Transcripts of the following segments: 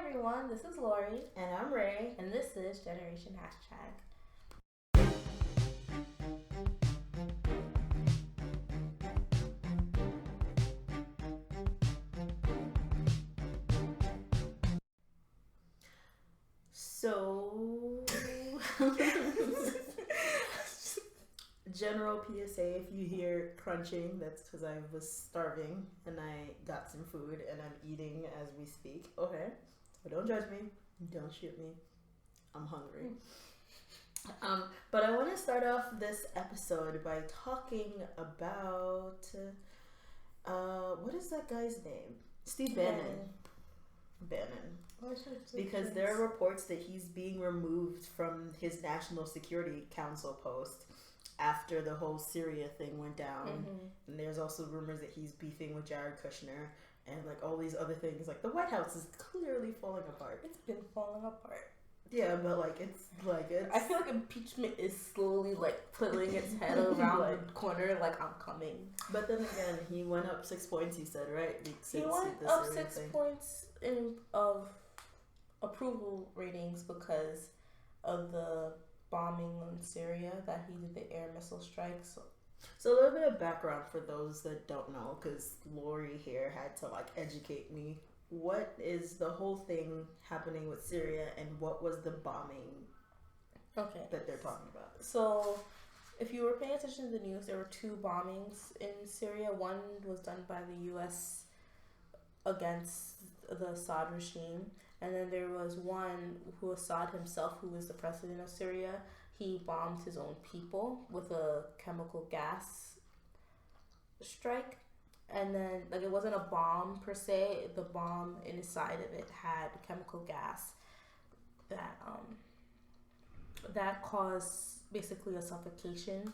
everyone, this is Laurie. And I'm Ray. And this is Generation Hashtag. So, general PSA, if you hear crunching, that's because I was starving and I got some food and I'm eating as we speak. Okay, but don't judge me. Don't shoot me. I'm hungry. But I want to start off this episode by talking about what is that guy's name? Steve Bannon. Because there are reports that he's being removed from his National Security Council post after the whole Syria thing went down. And there's also rumors that he's beefing with Jared Kushner and like all these other things. Like the White House is clearly falling apart. It's been falling apart. Yeah, but it's I feel like impeachment is slowly like putting its head around the corner, like I'm coming. But then again, he went up 6 points. He said, right? He went up 6 points of approval ratings because of the bombing in Syria that he did the air missile strikes. So a little bit of background for those that don't know, because Laurie here had to educate me. What is the whole thing happening with Syria and what was the bombing that they're talking about? So if you were paying attention to the news, there were 2 bombings in Syria. One was done by the U.S. against the Assad regime. And then there was one who Assad himself, who was the president of Syria, he bombed his own people with a chemical gas strike. And then, it wasn't a bomb per se. The bomb inside of it had chemical gas that caused basically a suffocation.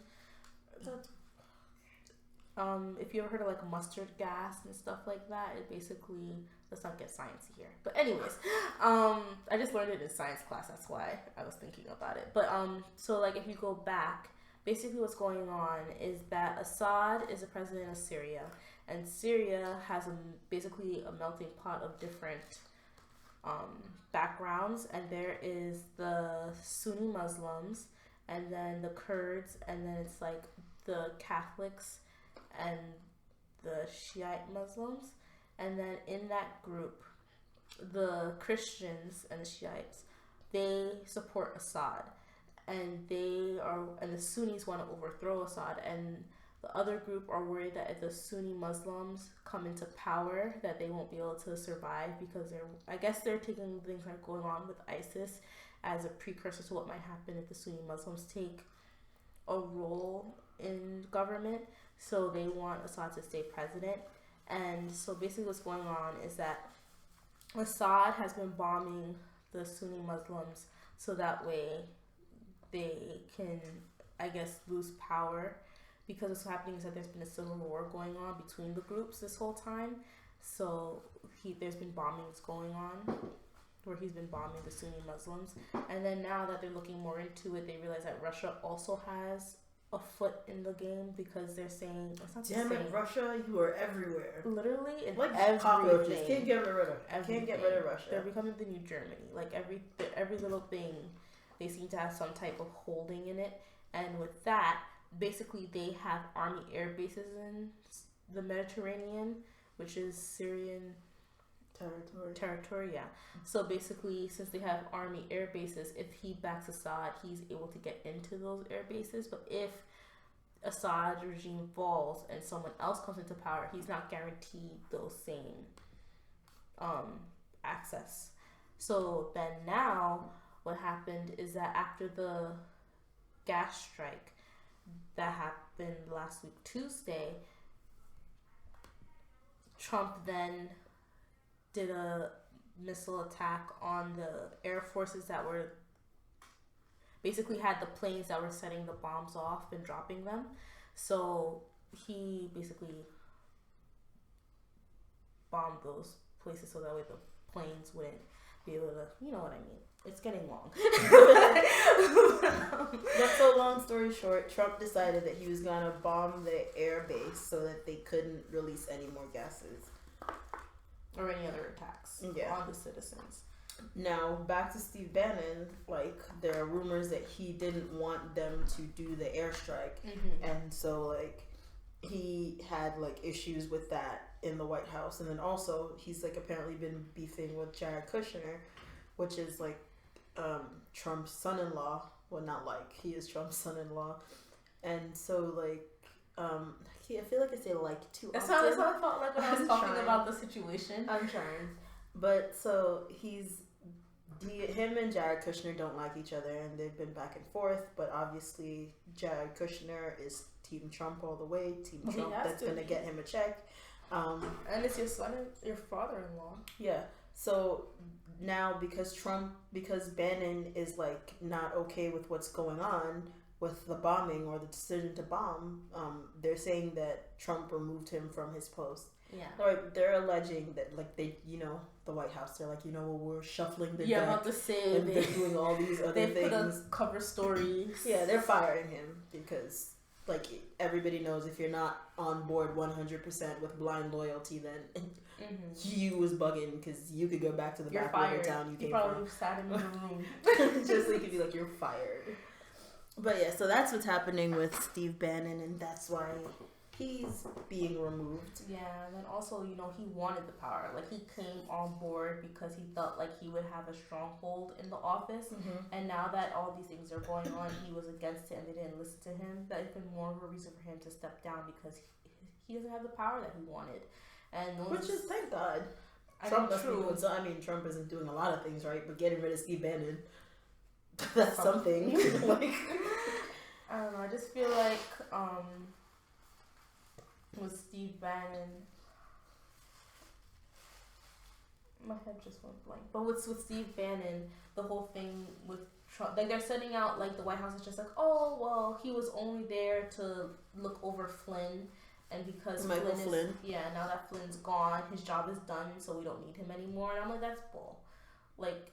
If you ever heard of mustard gas and stuff like that, it basically, let's not get sciencey here. But anyways, I just learned it in science class. That's why I was thinking about it. But so if you go back, basically what's going on is that Assad is the president of Syria, and Syria has basically a melting pot of different backgrounds, and there is the Sunni Muslims, and then the Kurds, and then it's the Catholics and the Shiite Muslims, and then in that group, the Christians and the Shiites, they support Assad, and the Sunnis want to overthrow Assad, and the other group are worried that if the Sunni Muslims come into power, that they won't be able to survive because they're taking things that are going on with ISIS as a precursor to what might happen if the Sunni Muslims take a role in government. So they want Assad to stay president. And so basically what's going on is that Assad has been bombing the Sunni Muslims so that way they can, lose power. Because what's happening is that there's been a civil war going on between the groups this whole time. So there's been bombings going on where he's been bombing the Sunni Muslims. And then now that they're looking more into it, they realize that Russia also has a foot in the game because they're saying, it's not damn it, Russia, you are everywhere. Literally, in cockroaches. Can't get rid of Russia. They're becoming the new Germany. Every little thing, they seem to have some type of holding in it. And with that, basically they have army air bases in the Mediterranean, which is Syrian territory. Yeah. So basically, since they have army air bases, if he backs Assad, he's able to get into those air bases. But if Assad regime falls and someone else comes into power, he's not guaranteed those same access. So then now what happened is that after the gas strike that happened last week Tuesday, Trump then did a missile attack on the air forces that were basically had the planes that were setting the bombs off and dropping them. So he basically bombed those places so that way the planes wouldn't be able to, you know what I mean. It's getting long. But so long story short, Trump decided that he was going to bomb the air base so that they couldn't release any more gases. Or any other attacks on the citizens. Now back to Steve Bannon. Like there are rumors that he didn't want them to do the airstrike, and so like he had like issues with that in the White House, and then also he's like apparently been beefing with Jared Kushner, which is like Trump's son-in-law. Well, not like he is Trump's son-in-law, and so like I feel like I say like too often. That's how I felt like when I was talking about the situation. I'm trying, but so him and Jared Kushner don't like each other, and they've been back and forth. But obviously, Jared Kushner is Team Trump all the way. Team Trump that's gonna get him a check. And it's your father-in-law. Yeah. So now because Bannon is like not okay with what's going on with the bombing or the decision to bomb, they're saying that Trump removed him from his post. Yeah. Or they're alleging that like they, the White House, they're like, well, we're shuffling the deck. About to say and they're doing all these other things. They put up cover stories. Yeah, they're firing him because like everybody knows if you're not on board 100% with blind loyalty, then you was bugging because you could go back to the back of the town you came from. You probably sat in the room. Just like, you could be like, you're fired. But yeah, so that's what's happening with Steve Bannon, and that's why he's being removed. Yeah, and then also, he wanted the power. Like, he came on board because he felt like he would have a stronghold in the office. And now that all these things are going on, he was against it and they didn't listen to him. That's been more of a reason for him to step down because he doesn't have the power that he wanted. And which is, thank God. Trump isn't doing a lot of things right, but getting rid of Steve Bannon, that's something. Like, I don't know. I just feel like with Steve Bannon, my head just went blank. But with Steve Bannon, the whole thing with Trump, like they're setting out like the White House is just like, oh well, he was only there to look over Flynn, and because Flynn, now that Flynn's gone, his job is done, so we don't need him anymore. And I'm like, that's bull. Like,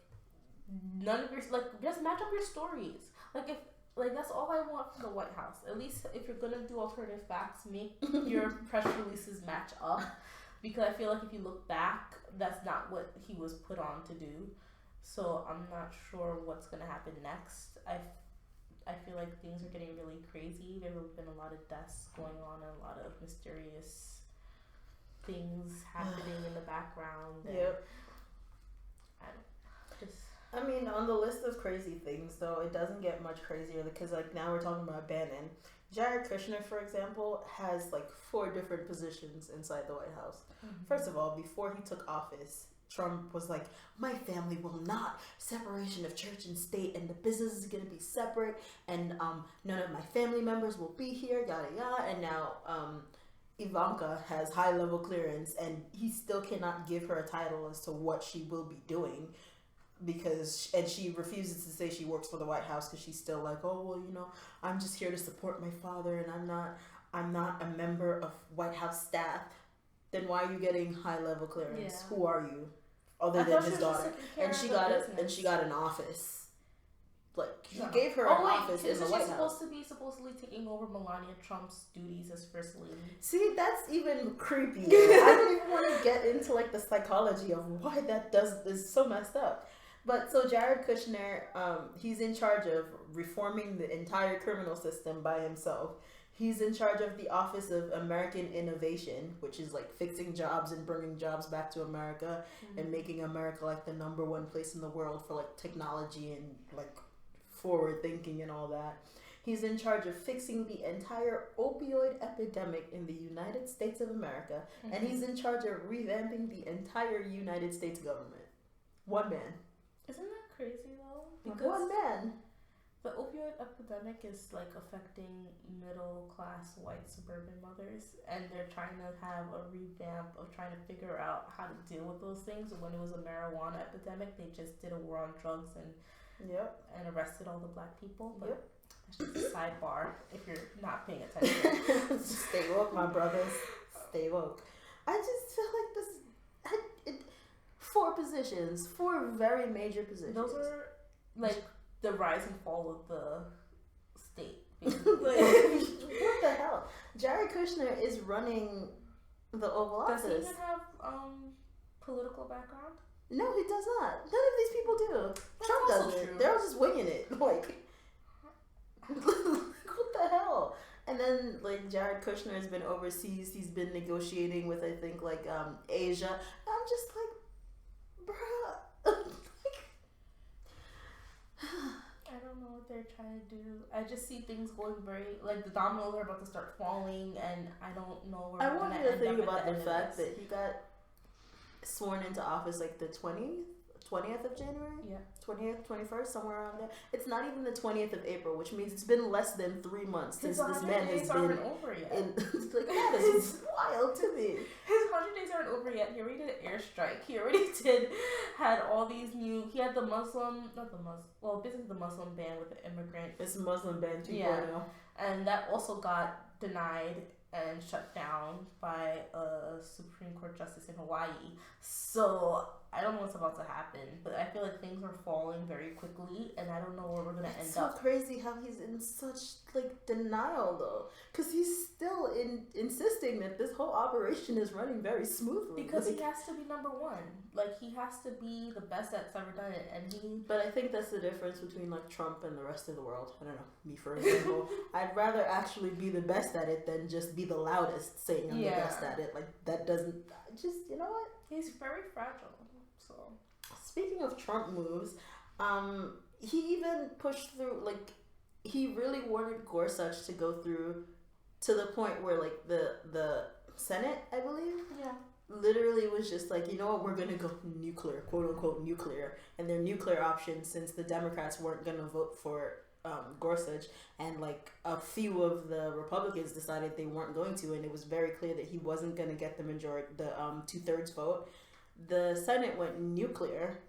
none of your just match up your stories. That's all I want from the White House. At least if you're gonna do alternative facts, make your press releases match up. Because I feel like if you look back, that's not what he was put on to do. So I'm not sure what's gonna happen next. I feel like things are getting really crazy. There have been a lot of deaths going on and a lot of mysterious things happening in the background. Yep. I mean, on the list of crazy things, though, it doesn't get much crazier because, like, now we're talking about Bannon. Jared Kushner, for example, has, like, 4 different positions inside the White House. First of all, before he took office, Trump was like, my family will not. Separation of church and state, and the business is going to be separate, and none of my family members will be here, yada, yada. And now Ivanka has high-level clearance, and he still cannot give her a title as to what she will be doing. And she refuses to say she works for the White House because she's still like, oh well, I'm just here to support my father, and I'm not a member of White House staff. Then why are you getting high level clearance? Yeah. Who are you, other than his daughter? And she got an office. Like he gave her an office in the White House. Supposed to be supposedly taking over Melania Trump's duties as first lady. See, that's even creepy. I don't even want to get into like the psychology of why that is so messed up. But so Jared Kushner, he's in charge of reforming the entire criminal system by himself. He's in charge of the Office of American Innovation, which is like fixing jobs and bringing jobs back to America and making America like the number 1 place in the world for like technology and like forward thinking and all that. He's in charge of fixing the entire opioid epidemic in the United States of America, and he's in charge of revamping the entire United States government. One man. Isn't that crazy though? Because one man. The opioid epidemic is like affecting middle class white suburban mothers, and they're trying to have a revamp of trying to figure out how to deal with those things. When it was a marijuana epidemic, they just did a war on drugs and arrested all the black people. But that's just a sidebar if you're not paying attention. Stay woke, my brothers. Stay woke. I just feel like this. 4 positions, 4 very major positions. Those are like the rise and fall of the state. What the hell? Jared Kushner is running the Oval Office. Does he even have political background? No, he does not. None of these people do. Trump doesn't. True. They're all just winging it. Like, what the hell? And then like Jared Kushner has been overseas. He's been negotiating with I think like Asia. I'm just like, bruh. I don't know what they're trying to do. I just see things going very like the dominoes are about to start falling, and I don't know where I we're want gonna you to end think up about at the the end fact of this. that he got sworn into office like the 20th of January? Yeah. 20th, 21st, somewhere around there. It's not even the 20th of April, which means it's been less than 3 months since this man has been over yet. it's like, that is wild to me. His 100 days aren't over yet. He already did an airstrike. He already had all these new. He had the basically the Muslim ban with the immigrant. It's Muslim ban 2.0. Yeah. And that also got denied and shut down by a Supreme Court justice in Hawaii. So I don't know what's about to happen, but I feel like things are falling very quickly, and I don't know where we're gonna end up. It's so crazy how he's in such like denial though, because he's still insisting that this whole operation is running very smoothly. Because he has to be number one. Like he has to be the best that's ever done it, and he. But I think that's the difference between like Trump and the rest of the world. I don't know, me for example. I'd rather actually be the best at it than just be the loudest saying I'm the best at it. Like that doesn't. Just, you know what? He's very fragile. So speaking of Trump moves, he even pushed through. Like he really wanted Gorsuch to go through to the point where like the Senate, I believe. Yeah. Literally was just like, you know what, we're gonna go nuclear, quote unquote nuclear, and their nuclear option, since the Democrats weren't gonna vote for Gorsuch, and like a few of the Republicans decided they weren't going to, and it was very clear that he wasn't gonna get the majority, the 2/3 vote. The Senate went nuclear,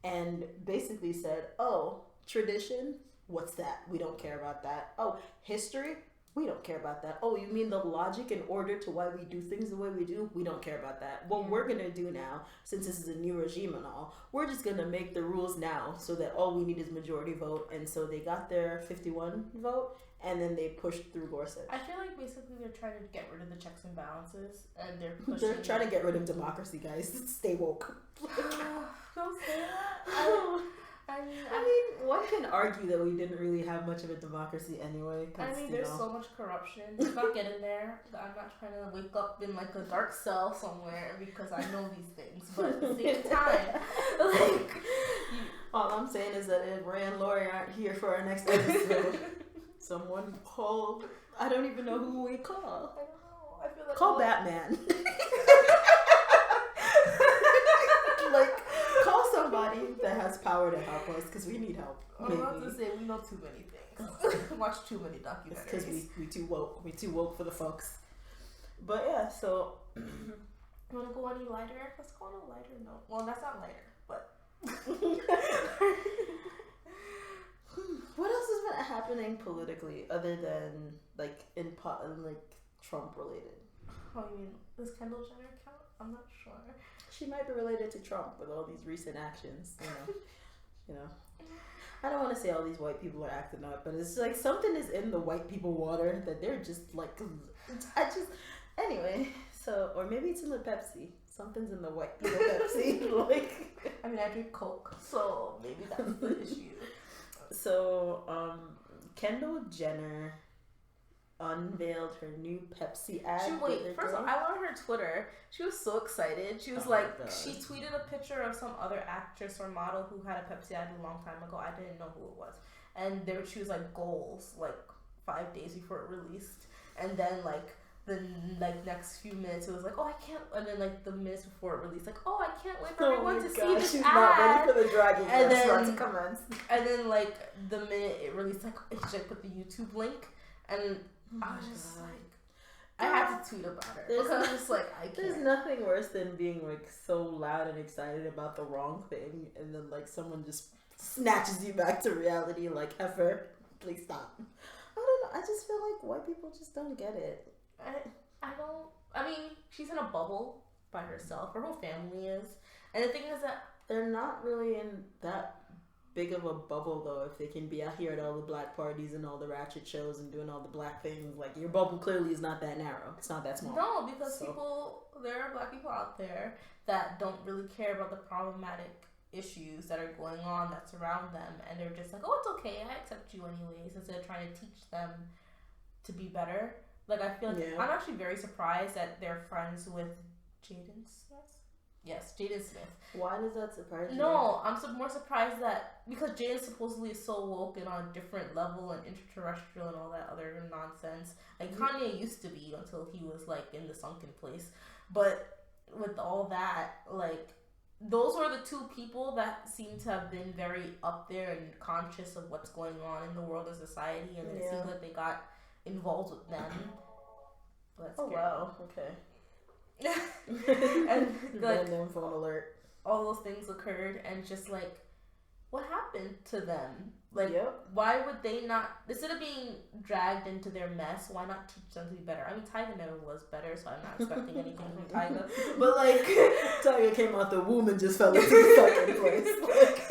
and basically said, "Oh, tradition, what's that? We don't care about that. Oh, history." We don't care about that. Oh, you mean the logic and order to why we do things the way we do? We don't care about that. What we're going to do now, since this is a new regime and all, we're just going to make the rules now so that all we need is majority vote. And so they got their 51 vote, and then they pushed through Gorsuch. I feel like basically they're trying to get rid of the checks and balances, and they're trying to get rid of democracy, guys. Stay woke. Don't say that. I mean, one can argue that we didn't really have much of a democracy anyway. I mean, there's so much corruption. It's not getting there. I'm not trying to wake up in like a dark cell somewhere because I know these things. But at the same time, like, all I'm saying is that if Ray and Laurie aren't here for our next episode, someone call. I don't even know who we call. I don't know. I feel like call Batman. Like, call somebody that has power to help us, because we need help. I'm about to say we know too many things. Watch too many documentaries. Because we too woke. We too woke for the folks. But yeah, so you wanna go any lighter? Let's go on a lighter note. Well, that's not lighter, but what else has been happening politically other than like like Trump related? Oh, you mean does Kendall Jenner count? I'm not sure. She might be related to Trump with all these recent actions, you know. I don't want to say all these white people are acting up, but it's like something is in the white people water that they're just like, anyway. So, or maybe it's in the Pepsi. Something's in the white people Pepsi. Like, I mean, I drink Coke, so maybe that's the issue. So, Kendall Jenner unveiled her new Pepsi ad. First of all, I went on her Twitter. She was so excited. She was she tweeted a picture of some other actress or model who had a Pepsi ad a long time ago. I didn't know who it was. And she was like goals, like 5 days before it released. And then like the next few minutes, it was like, oh, I can't. And then like the minutes before it released, like, oh, I can't wait for everyone to see this she's ad. Not ready for the dragging. And then to commence. And then like the minute it released, like she put the YouTube link, and I was just like, I had to tweet about her because I was just like, I can't. There's nothing worse than being like so loud and excited about the wrong thing, and then like someone just snatches you back to reality. Like, effer, please stop. I don't know. I just feel like white people just don't get it. I don't. I mean, she's in a bubble by herself. Her whole family is, and the thing is that they're not really in that big of a bubble though if they can be out here at all the black parties and all the ratchet shows and doing all the black things. Like, your bubble clearly is not that narrow. It's not that small. No, because there are black people out there that don't really care about the problematic issues that are going on that surround them, and they're just like, oh, it's okay, I accept you anyways, instead of trying to teach them to be better. Like, I feel like I'm actually very surprised that they're friends with Jaden Smith. Yes, Jaden Smith. Why does that surprise you? No, I'm more surprised that because Jaden supposedly is so woke and on a different level and interterrestrial and all that other nonsense. Like, Kanye used to be until he was like in the sunken place. But with all that, like, those were the two people that seem to have been very up there and conscious of what's going on in the world of society, and it seems like they got involved with them. But wow, okay. And like, random phone alert. All those things occurred, and just like, what happened to them? Like, why would they not, instead of being dragged into their mess, why not teach them to be better? I mean, Tyga never was better, so I'm not expecting anything from Tyga. But like, Tyga came out the womb and just fell into the fucking place. Like,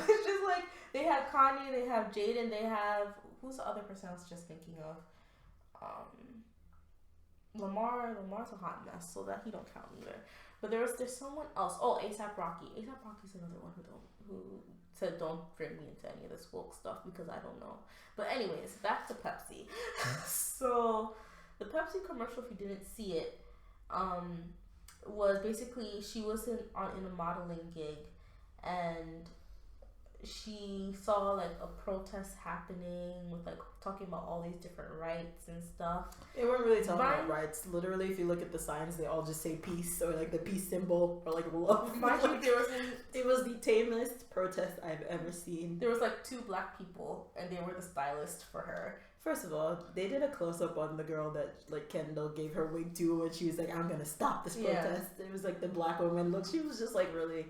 it's just like, they have Kanye, they have Jaden, they have, who's the other person I was just thinking of? Lamar's a hot mess, so that he don't count either. But there's someone else. Oh, A$AP Rocky. A$AP Rocky's another one who said don't bring me into any of this woke stuff because I don't know. But anyways, back to Pepsi. So the Pepsi commercial, if you didn't see it, was basically she was in a modeling gig, and she saw like a protest happening with like talking about all these different rights and stuff. They weren't really talking about rights. Literally, if you look at the signs, they all just say peace or like the peace symbol or like love. Mind you, it was the tamest protest I've ever seen. There was like two black people, and they were the stylist for her. First of all, they did a close up on the girl that like Kendall gave her wig to when she was like, "I'm gonna stop this protest." It was like the black woman look. She was just like really.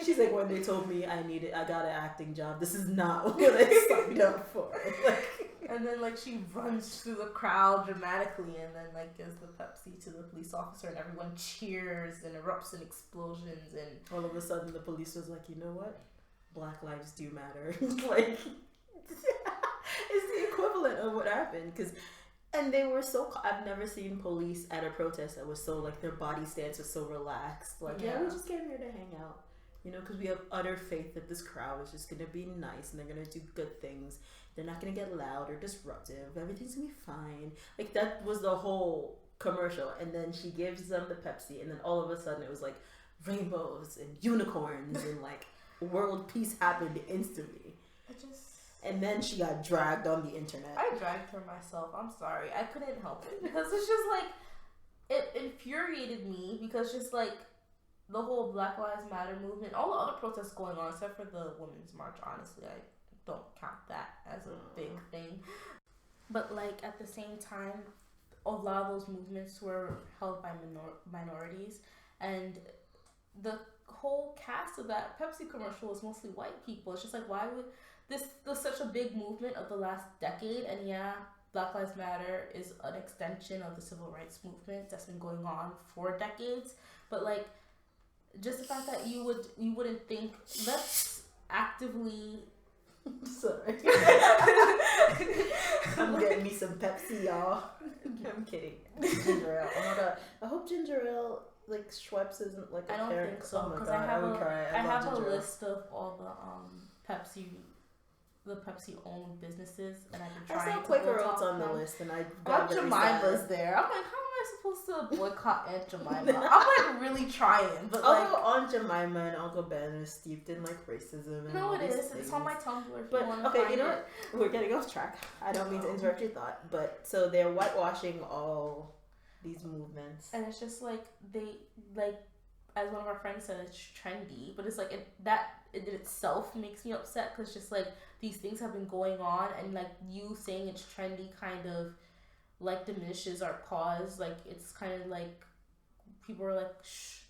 She's like, when they told me I got an acting job, this is not what I signed up for. Like, and then like she runs through the crowd dramatically, and then like gives the Pepsi to the police officer, and everyone cheers and erupts in explosions, and all of a sudden the police was like, you know what, Black lives do matter. Like, it's the equivalent of what happened, because. And they were so. I've never seen police at a protest that was so like their body stance was so relaxed. Like, we just came here to hang out, you know, because we have utter faith that this crowd is just gonna be nice and they're gonna do good things. They're not gonna get loud or disruptive. Everything's gonna be fine. Like, that was the whole commercial. And then she gives them the Pepsi, and then all of a sudden it was like rainbows and unicorns and like world peace happened instantly. And then she got dragged on the internet. I dragged her myself. I'm sorry. I couldn't help it. Because it's just like, it infuriated me because just like the whole Black Lives Matter movement, all the other protests going on, except for the Women's March, honestly, I don't count that as a big thing. But like at the same time, a lot of those movements were held by minorities. And the whole cast of that Pepsi commercial was mostly white people. It's just like, why would... This was such a big movement of the last decade, and Black Lives Matter is an extension of the civil rights movement that's been going on for decades. But like, just the fact that you wouldn't think, let's actively. Sorry, I'm getting me some Pepsi, y'all. I'm kidding. Ginger ale. Oh my god! I hope ginger ale like Schweppes isn't like a parent. I don't think so, because I have a list of all the Pepsi owned businesses, and I've been trying to Quaker Oats on the list, and I got Aunt Jemima's there. I'm like, how am I supposed to boycott Aunt Jemima? I'm like really trying, but although Aunt Jemima and Uncle Ben are steeped in like racism. And no, it is. Things. It's on my Tumblr. But okay, you know what? We're getting off track. I don't mean to interrupt your thought, but so they're whitewashing all these movements, and it's just like they like. As one of our friends said, it's trendy, but it's like that in itself makes me upset because just like these things have been going on, and like you saying it's trendy kind of like diminishes our cause. Like, it's kind of like people are like, shh,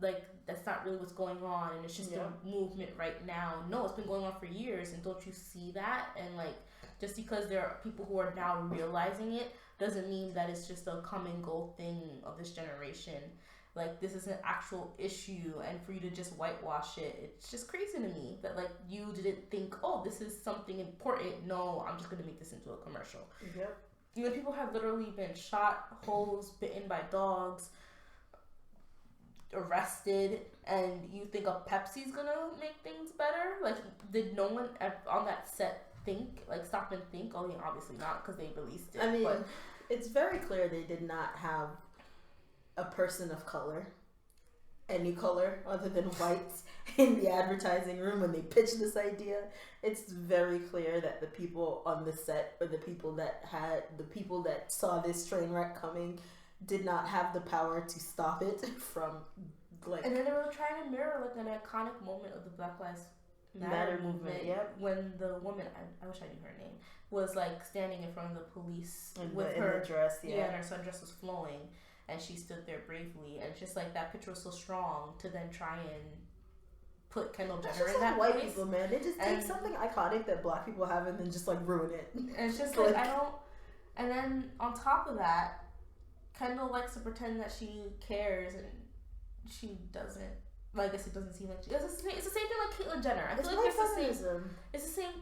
like that's not really what's going on, and it's just a movement right now. No, it's been going on for years, and don't you see that? And like, just because there are people who are now realizing it doesn't mean that it's just a come and go thing of this generation. like this is an actual issue, and for you to just whitewash it, it's just crazy to me that like you didn't think, oh, this is something important. No, I'm just gonna make this into a commercial. Yep. You know, people have literally been shot, hosed, bitten by dogs, arrested, and you think a Pepsi's gonna make things better? Like, did no one on that set stop and think? Oh, yeah, obviously not, because they released it. I mean, but it's very clear they did not have a person of color, any color other than whites, in the advertising room when they pitched this idea. It's very clear that the people on the set, or the people that saw this train wreck coming, did not have the power to stop it from, like. And then they were trying to mirror like an iconic moment of the Black Lives Matter movement. Yep. When the woman, I wish I knew her name, was like standing in front of the police In with her dress, and her sundress was flowing, and she stood there bravely, and it's just like that picture was so strong to then try and put Kendall Jenner in that white place. people, man, they just take something iconic that black people have and then just like ruin it. And it's just like I don't. And then on top of that, Kendall likes to pretend that she cares, and she doesn't. Well, I guess it doesn't seem like it's the same thing like Caitlyn Jenner. I feel like it's the same. It's the same,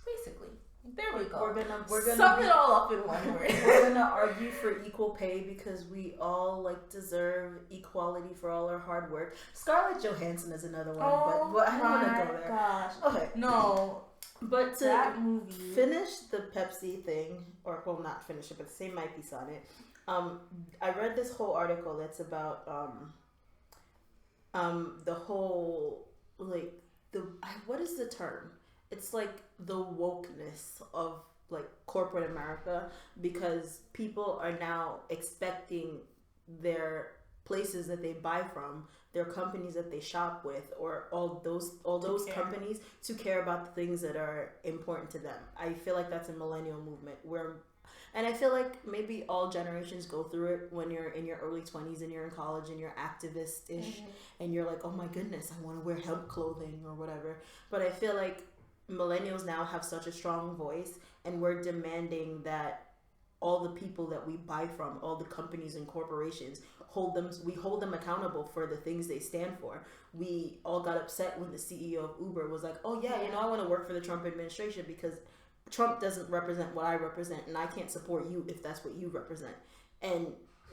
basically. There we go. We're gonna sum it all up in one word. We're gonna argue for equal pay because we all like deserve equality for all our hard work. Scarlett Johansson is another one, but I don't want to go there. Gosh. Okay. No. But to that movie, finish the Pepsi thing, or well, not finish it, but say my piece on it. I read this whole article that's about the whole what is the term? It's like the wokeness of like corporate America, because people are now expecting their places that they buy from, their companies that they shop with, or all those companies to care about the things that are important to them. I feel like that's a millennial movement and I feel like maybe all generations go through it when you're in your early 20s and you're in college and you're activist-ish and you're like, oh my goodness, I want to wear hemp clothing or whatever. But I feel like millennials now have such a strong voice, and we're demanding that all the people that we buy from, all the companies and corporations, we hold them accountable for the things they stand for. We all got upset when the CEO of Uber was like, oh yeah, I want to work for the Trump administration because Trump doesn't represent what I represent, and I can't support you if that's what you represent. And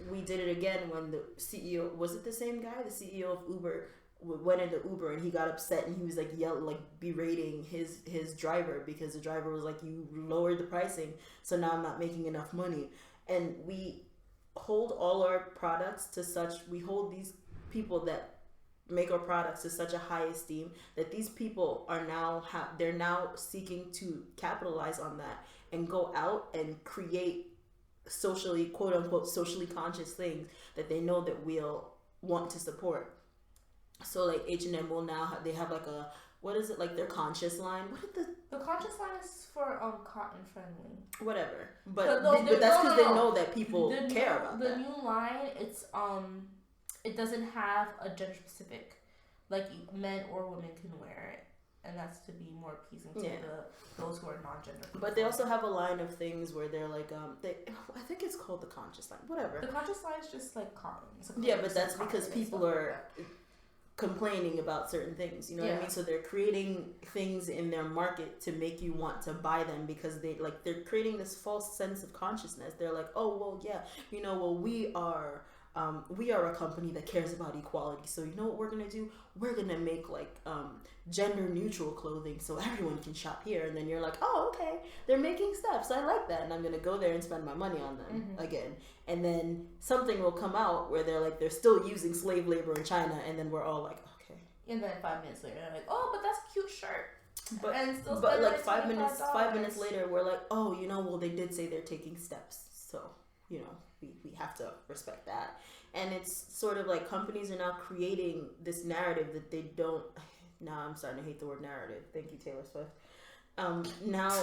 we did it again when the CEO, was it the same guy? The CEO of Uber went into Uber and he got upset and he was like berating his driver because the driver was like, you lowered the pricing, so now I'm not making enough money. And we hold all our products we hold these people that make our products to such a high esteem that these people are now they're now seeking to capitalize on that and go out and create socially, quote unquote, socially conscious things that they know that we'll want to support. So like H&M will now they have like a, what is it, like their conscious line? What did the conscious line is for cotton friendly, whatever, but that's because they know that people care about the new line. It's it doesn't have a gender specific, like people or women can wear it, and that's to be more appeasing to those who are non-gender. But they also have a line of things where they're like I think it's called the conscious line, whatever. The conscious line is just like cotton. Yeah, but that's because people are complaining about certain things, you know what I mean? So they're creating things in their market to make you want to buy them because they're creating this false sense of consciousness. They're like, oh well, yeah, we are a company that cares about equality, so you know what we're gonna do? We're gonna make like gender neutral clothing so everyone can shop here. And then you're like, oh okay, they're making stuff, so I like that, and I'm gonna go there and spend my money on them again. And then something will come out where they're still using slave labor in China, and then we're all like, okay. And then 5 minutes later, they're like, oh, but that's a cute shirt. But like 5 minutes later, we're like, oh, well, they did say they're taking steps, so we have to respect that. And it's sort of like companies are now creating this narrative that they don't. Now I'm starting to hate the word narrative. Thank you, Taylor Swift. Now,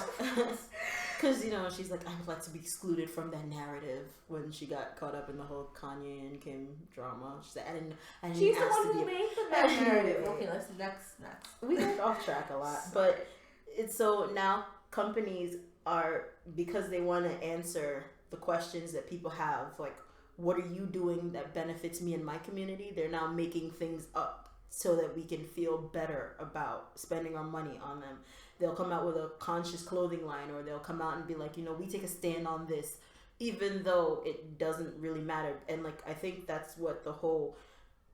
because she's like, I would like to be excluded from that narrative when she got caught up in the whole Kanye and Kim drama. She said, I didn't. She's the one who made the narrative. Okay, let's next. We get off track a lot, but it's so now companies are, because they want to answer the questions that people have, like, what are you doing that benefits me and my community? They're now making things up so that we can feel better about spending our money on them. They'll come out with a conscious clothing line, or they'll come out and be like, we take a stand on this, even though it doesn't really matter. And like, I think that's what the whole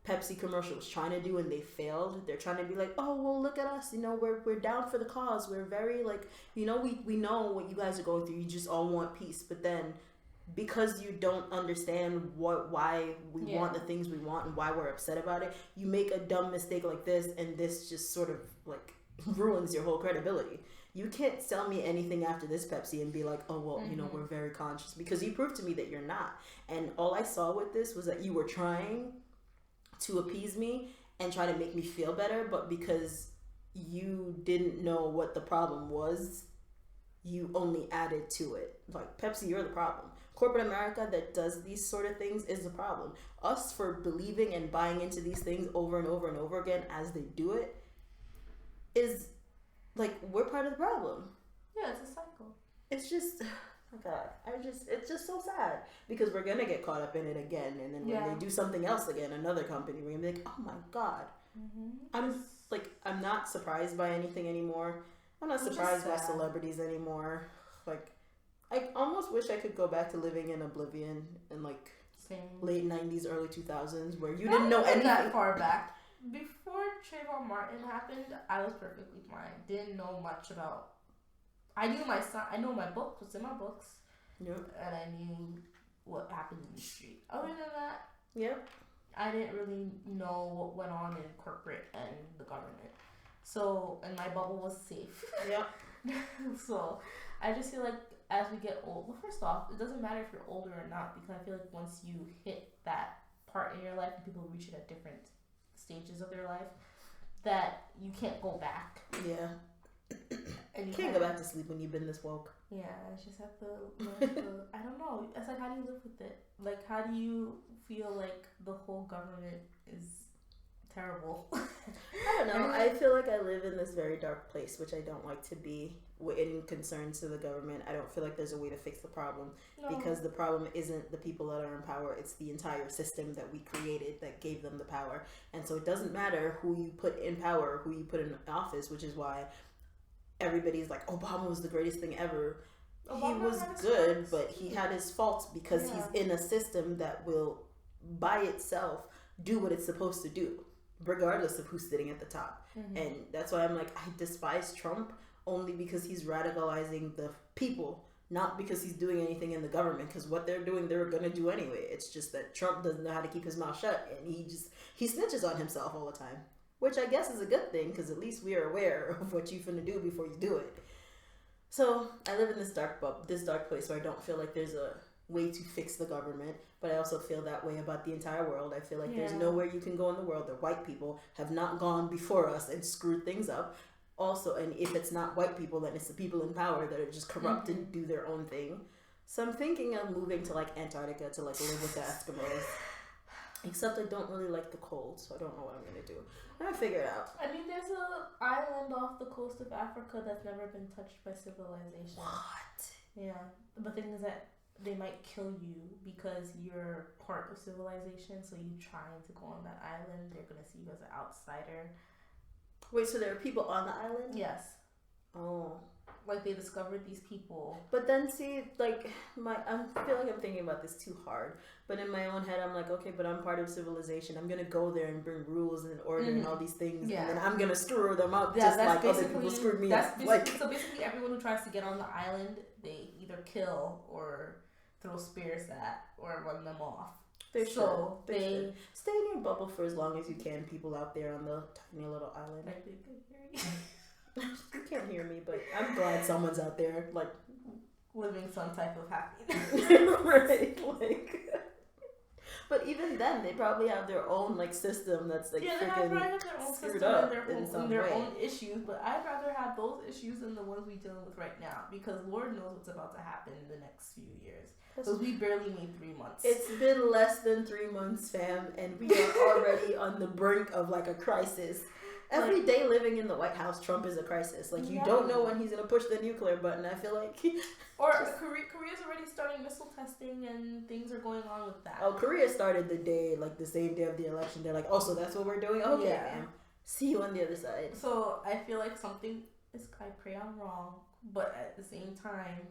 Pepsi commercial was trying to do, and they failed. They're trying to be like, oh, well, look at us, we're down for the cause. We're very like, we know what you guys are going through. You just all want peace. But then because you don't understand why we want the things we want and why we're upset about it, you make a dumb mistake like this, and this just sort of like ruins your whole credibility. You can't sell me anything after this Pepsi and be like, oh, well, we're very conscious, because you proved to me that you're not. And all I saw with this was that you were trying to appease me and try to make me feel better, but because you didn't know what the problem was, you only added to it. Like, Pepsi, you're the problem. Corporate America that does these sort of things is the problem. Us for believing and buying into these things over and over and over again as they do it is like, we're part of the problem. Yeah, it's a cycle. It's just, oh my God, it's just so sad, because we're gonna get caught up in it again, and then when they do something else again, another company, we're gonna be like, oh my God. I'm not surprised by anything anymore. I'm not surprised by celebrities anymore. Like, I almost wish I could go back to living in oblivion in like late 90s, early 2000s, where you didn't know anything. That far back. Before Trayvon Martin happened, I was perfectly fine. Didn't know much about. I knew I know my book was in my books. Yep. And I knew what happened in the street. Other than that, yep, I didn't really know what went on in corporate and the government. So, and my bubble was safe. Yep. So, I just feel like as we get old, well, first off, it doesn't matter if you're older or not, because I feel like once you hit that part in your life, and people reach it at different stages of their life, that you can't go back. Yeah. And you can't go back to sleep when you've been this woke. Yeah, I just have to I don't know. It's like, how do you live with it? Like, how do you feel like the whole government is terrible? I don't know. I feel like I live in this very dark place, which I don't like to be in concerns to the government. I don't feel like there's a way to fix the problem, because the problem isn't the people that are in power. It's the entire system that we created that gave them the power. And so it doesn't matter who you put in power, who you put in office, which is why everybody's like, Obama was the greatest thing ever. He was good, but he had his faults, because he's in a system that will, by itself, do what it's supposed to do, regardless of who's sitting at the top. And that's why I'm like, I despise Trump only because he's radicalizing the people, not because he's doing anything in the government, because what they're doing, they're going to do anyway. It's just that Trump doesn't know how to keep his mouth shut, and he snitches on himself all the time, which I guess is a good thing, because at least we are aware of what you're finna do before you do it. So I live in this dark place where I don't feel like there's a way to fix the government, but I also feel that way about the entire world. I feel like there's nowhere you can go in the world that white people have not gone before us and screwed things up. Also, and if it's not white people, then it's the people in power that are just corrupt and do their own thing. So I'm thinking of moving to like Antarctica to like live with the Eskimos. Except I don't really like the cold, so I don't know what I'm gonna do. I'm gonna figure it out. I mean, there's an island off the coast of Africa that's never been touched by civilization. What? Yeah. The thing is that they might kill you because you're part of civilization, so you trying to go on that island, they're gonna see you as an outsider. Wait, so there are people on the island? Yes. Oh. Like, they discovered these people. But then, see, like, I feel like I'm thinking about this too hard. But in my own head, I'm like, okay, but I'm part of civilization. I'm going to go there and bring rules and order and all these things. Yeah. And then I'm going to screw them up just like other people screwed me up. So basically, everyone who tries to get on the island, they either kill or throw spears at or run them off. They stay in your bubble for as long as you can, people out there on the tiny little island. Like, they can hear you. You can't hear me, but I'm glad someone's out there, like, living some type of happiness. Right, like. But even then, they probably have their own like system that's like freaking screwed up in some their way. Own issues. But I'd rather have those issues than the ones we're dealing with right now, because Lord knows what's about to happen in the next few years. Because we barely made 3 months. It's been less than 3 months, fam, and we are already on the brink of like a crisis. Every day living in the White House, Trump is a crisis. Like, you don't know when he's going to push the nuclear button. I feel like... Korea's already starting missile testing and things are going on with that. Oh, Korea started the same day of the election. They're like, oh, so that's what we're doing? Okay, ma'am. See you on the other side. So, I feel like something is... I pray I'm wrong, but at the same time,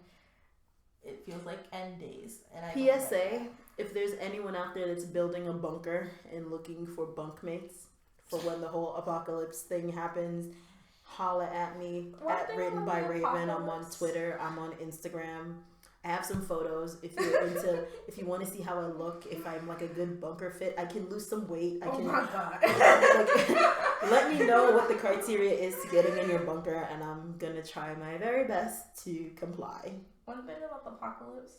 it feels like end days. And PSA, if there's anyone out there that's building a bunker and looking for bunkmates for when the whole apocalypse thing happens, holla at me at writtenbyraven. I'm on Twitter. I'm on Instagram. I have some photos. If you want to see how I look, if I'm like a good bunker fit, I can lose some weight. Oh my god! Let me know what the criteria is to getting in your bunker, and I'm gonna try my very best to comply. One thing about the apocalypse,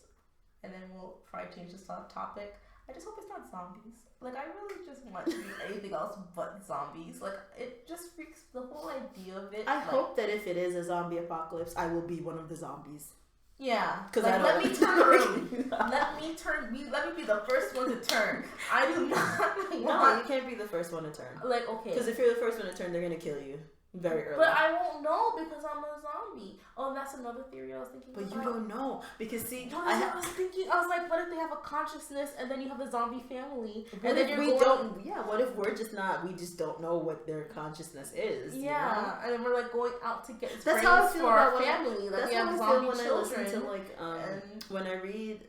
and then we'll probably change the topic. I just hope it's not zombies. Like, I really just want to be anything else but zombies. Like, it just freaks the whole idea of it. I hope that if it is a zombie apocalypse, I will be one of the zombies. Yeah, because like, let me turn. Let me be the first one to turn. I do not want. No, you can't be the first one to turn. Like, okay. Because if you're the first one to turn, they're gonna kill you very early. But I won't know because I'm a zombie. Oh, that's another theory I was thinking about. But you don't know. Because see, I was like, what if they have a consciousness and then you have a zombie family? And then what if we just don't know what their consciousess is? Yeah, you know? And then we're like going out to get that's how I feel for about our family. That's we how have I zombie feel when children. I listen to like when I read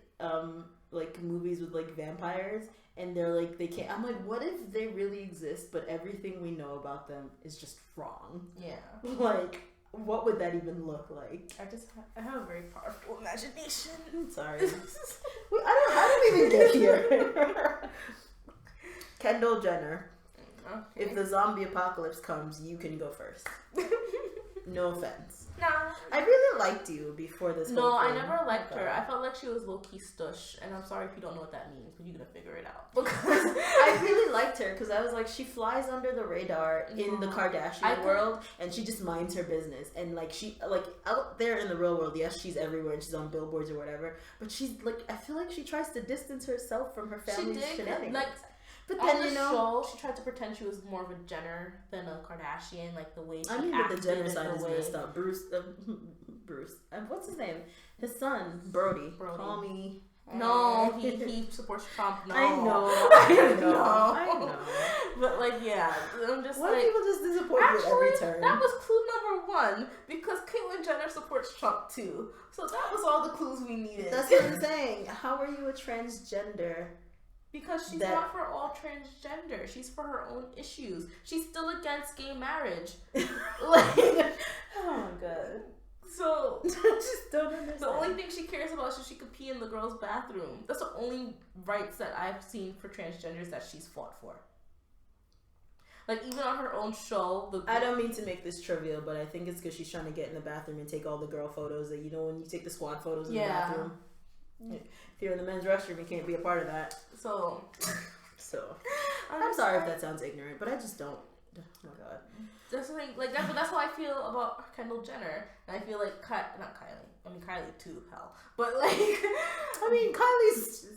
like movies with like vampires. And they're like, they can't. I'm like, what if they really exist, but everything we know about them is just wrong? Yeah. Like, what would that even look like? I have a very powerful imagination. Sorry. How did we even get here? Kendall Jenner. Okay. If the zombie apocalypse comes, you can go first. No offense. Nah. I really liked you before this whole No, thing. I never liked her. I felt like she was low-key stush. And I'm sorry if you don't know what that means, but you're going to figure it out. Because I really liked her because I was like, she flies under the radar in the Kardashian world and she just minds her business. And like, she, like, out there in the real world, yes, she's everywhere and she's on billboards or whatever. But she's like, I feel like she tries to distance herself from her family's shenanigans. Like, but then, on the show, she tried to pretend she was more of a Jenner than a Kardashian, like the way she acted. But the Jenner side is messed up. Bruce, what's his name? His son, Brody. Call me. No, he supports Trump. No. I know. But like, yeah, I'm just why like, people just disappoint you at every turn? That was clue number one because Caitlyn Jenner supports Trump too. So that was all the clues we needed. That's what I'm saying. How are you a transgender? Because she's not for all transgender. She's for her own issues. She's still against gay marriage. Like, oh my god. So, I just don't understand. The only thing she cares about is so she could pee in the girls' bathroom. That's the only rights that I've seen for transgenders that she's fought for. Like, even on her own show. I don't mean to make this trivial, but I think it's because she's trying to get in the bathroom and take all the girl photos that, you know, when you take the squad photos in the bathroom. If you're in the men's restroom, you can't be a part of that. So I'm sorry if that sounds ignorant, but I just don't. Oh my god. That's the thing. Like that's how I feel about Kendall Jenner, and I feel like not Kylie. I mean Kylie too, hell. But like, I mean Kylie's.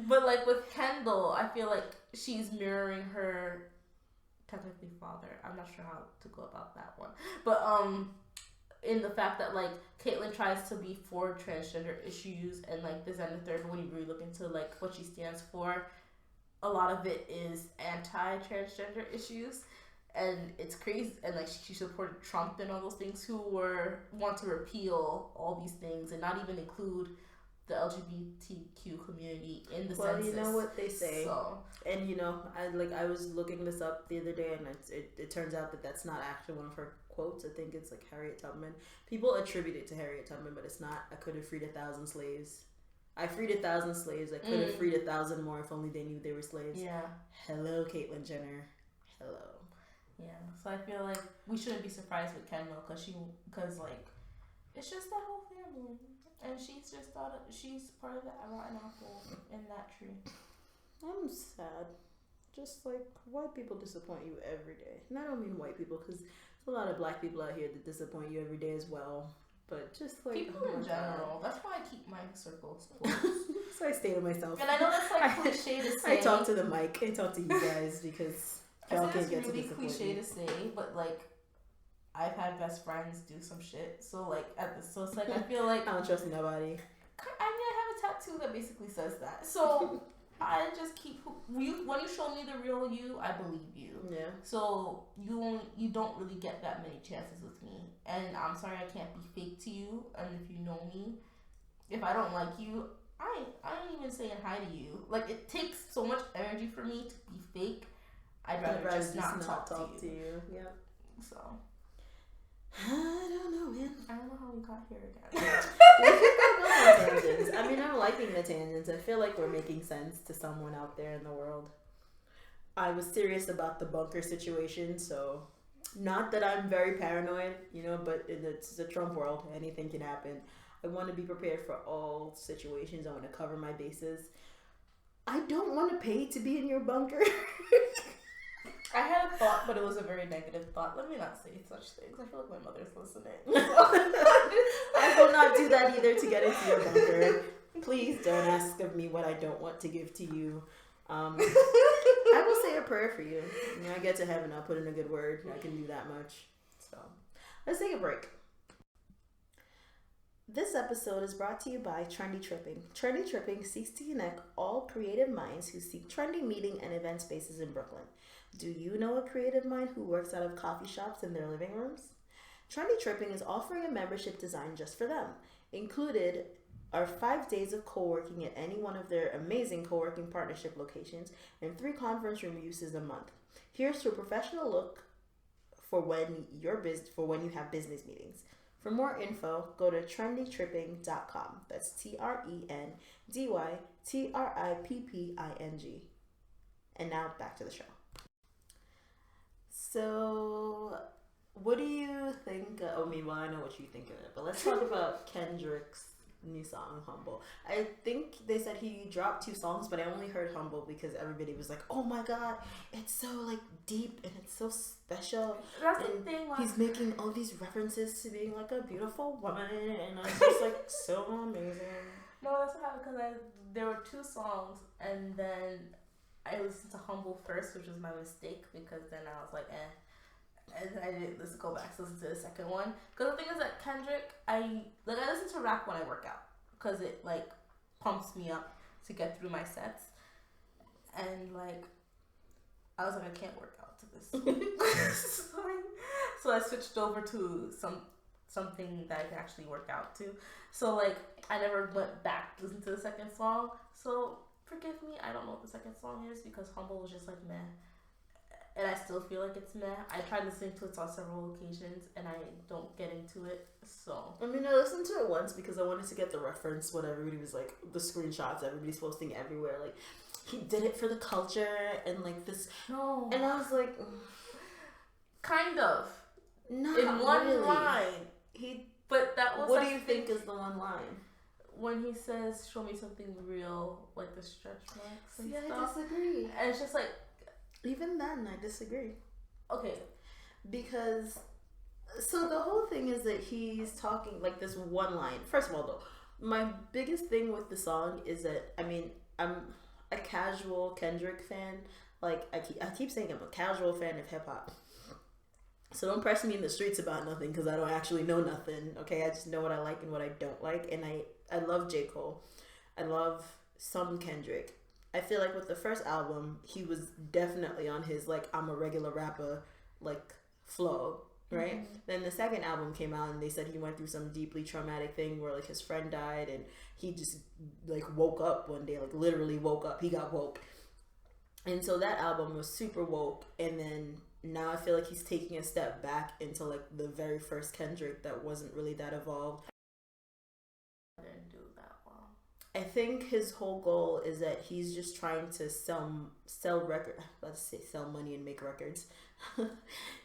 But like with Kendall, I feel like she's mirroring her technically father. I'm not sure how to go about that one, but in the fact that like Caitlyn tries to be for transgender issues and like this and the third, but when you really look into like what she stands for, a lot of it is anti-transgender issues, and it's crazy. And like she supported Trump and all those things who want to repeal all these things and not even include the LGBTQ community in the census. Well, you know what they say. So, and you know, I was looking this up the other day, and it turns out that that's not actually one of her quotes. I think it's like Harriet Tubman. People attribute it to Harriet Tubman, but it's not. I could have freed 1,000 slaves. I freed 1,000 slaves. I could have freed 1,000 more if only they knew they were slaves. Yeah. Hello, Caitlyn Jenner. Hello. Yeah. So I feel like we shouldn't be surprised with Kendall because like it's just that whole family. And she's part of the rotten apple in that tree. I'm sad. Just like white people disappoint you every day. And I don't mean white people because there's a lot of black people out here that disappoint you every day as well. But just like people in general. That's why I keep my circles close. So I stay to myself. And I know that's like cliche to say. I talk to the mic. I talk to you guys because Y'all I can't think get to it's really disappoint cliche me. to say, but like I've had best friends do some shit. So like so it's like I feel like I don't trust nobody. I have a tattoo that basically says that. So I just keep when you show me the real you, I believe you. Yeah. So you don't really get that many chances with me, and I'm sorry I can't be fake to you. And if you know me, if I don't like you, I ain't even saying hi to you. Like it takes so much energy for me to be fake. I'd rather just not talk to you. Yeah. So I don't know, man. I don't know how we got here again. We keep going on tangents. I mean, I'm liking the tangents. I feel like we're making sense to someone out there in the world. I was serious about the bunker situation, so not that I'm very paranoid, but it's the Trump world. Anything can happen. I want to be prepared for all situations. I want to cover my bases. I don't want to pay to be in your bunker. I had a thought, but it was a very negative thought. Let me not say such things. I feel like my mother's listening. I will not do that either to get into your bunker. Please don't ask of me what I don't want to give to you. I will say a prayer for you. When I get to heaven, I'll put in a good word. I can do that much. So, let's take a break. This episode is brought to you by Trendy Tripping. Trendy Tripping seeks to connect all creative minds who seek trendy meeting and event spaces in Brooklyn. Do you know a creative mind who works out of coffee shops in their living rooms? Trendy Tripping is offering a membership designed just for them. Included are 5 days of co-working at any one of their amazing co-working partnership locations and 3 conference room uses a month. Here's to a professional look for when you have business meetings. For more info, go to trendytripping.com. That's TRENDYTRIPPING. And now back to the show. So, what do you think? I know what you think of it, but let's talk about Kendrick's new song, Humble. I think they said he dropped 2 songs, but I only heard Humble because everybody was like, oh my god, it's so like deep and it's so special. That's the thing. He's making all these references to being like a beautiful woman, and I'm just like, so amazing. No, that's what happened because there were 2 songs, and then I listened to Humble first, which was my mistake because then I was like, and I didn't go back to listen to the second one. Because the thing is that Kendrick, I listen to rap when I work out because it like pumps me up to get through my sets, and like I was like, I can't work out to this. So I switched over to something that I can actually work out to. So like I never went back to listen to the second song. So forgive me, I don't know what the second song is because Humble was just like meh. And I still feel like it's meh. I tried listening to it on several occasions and I don't get into it. So I mean, I listened to it once because I wanted to get the reference when everybody was like the screenshots everybody's posting everywhere. Like he did it for the culture and like this. No. And I was like, kind of. Not in one really. line. But that was. What do you think is the one line? When he says, "Show me something real," like the stretch marks and stuff. I disagree. And it's just like. Even then, I disagree. Okay. Because, so the whole thing is that he's talking, like, this one line. First of all, though, my biggest thing with the song is that, I mean, I'm a casual Kendrick fan. Like, I keep saying I'm a casual fan of hip-hop. So don't press me in the streets about nothing, because I don't actually know nothing, okay? I just know what I like and what I don't like. And I love J. Cole. I love some Kendrick. I feel like with the first album, he was definitely on his, like, I'm a regular rapper, like, flow, right? Mm-hmm. Then the second album came out, and they said he went through some deeply traumatic thing where, like, his friend died, and he just, like, woke up one day, like, literally woke up. He got woke. And so that album was super woke, and then now I feel like he's taking a step back into, like, the very first Kendrick that wasn't really that evolved. I think his whole goal is that he's just trying to sell money and make records.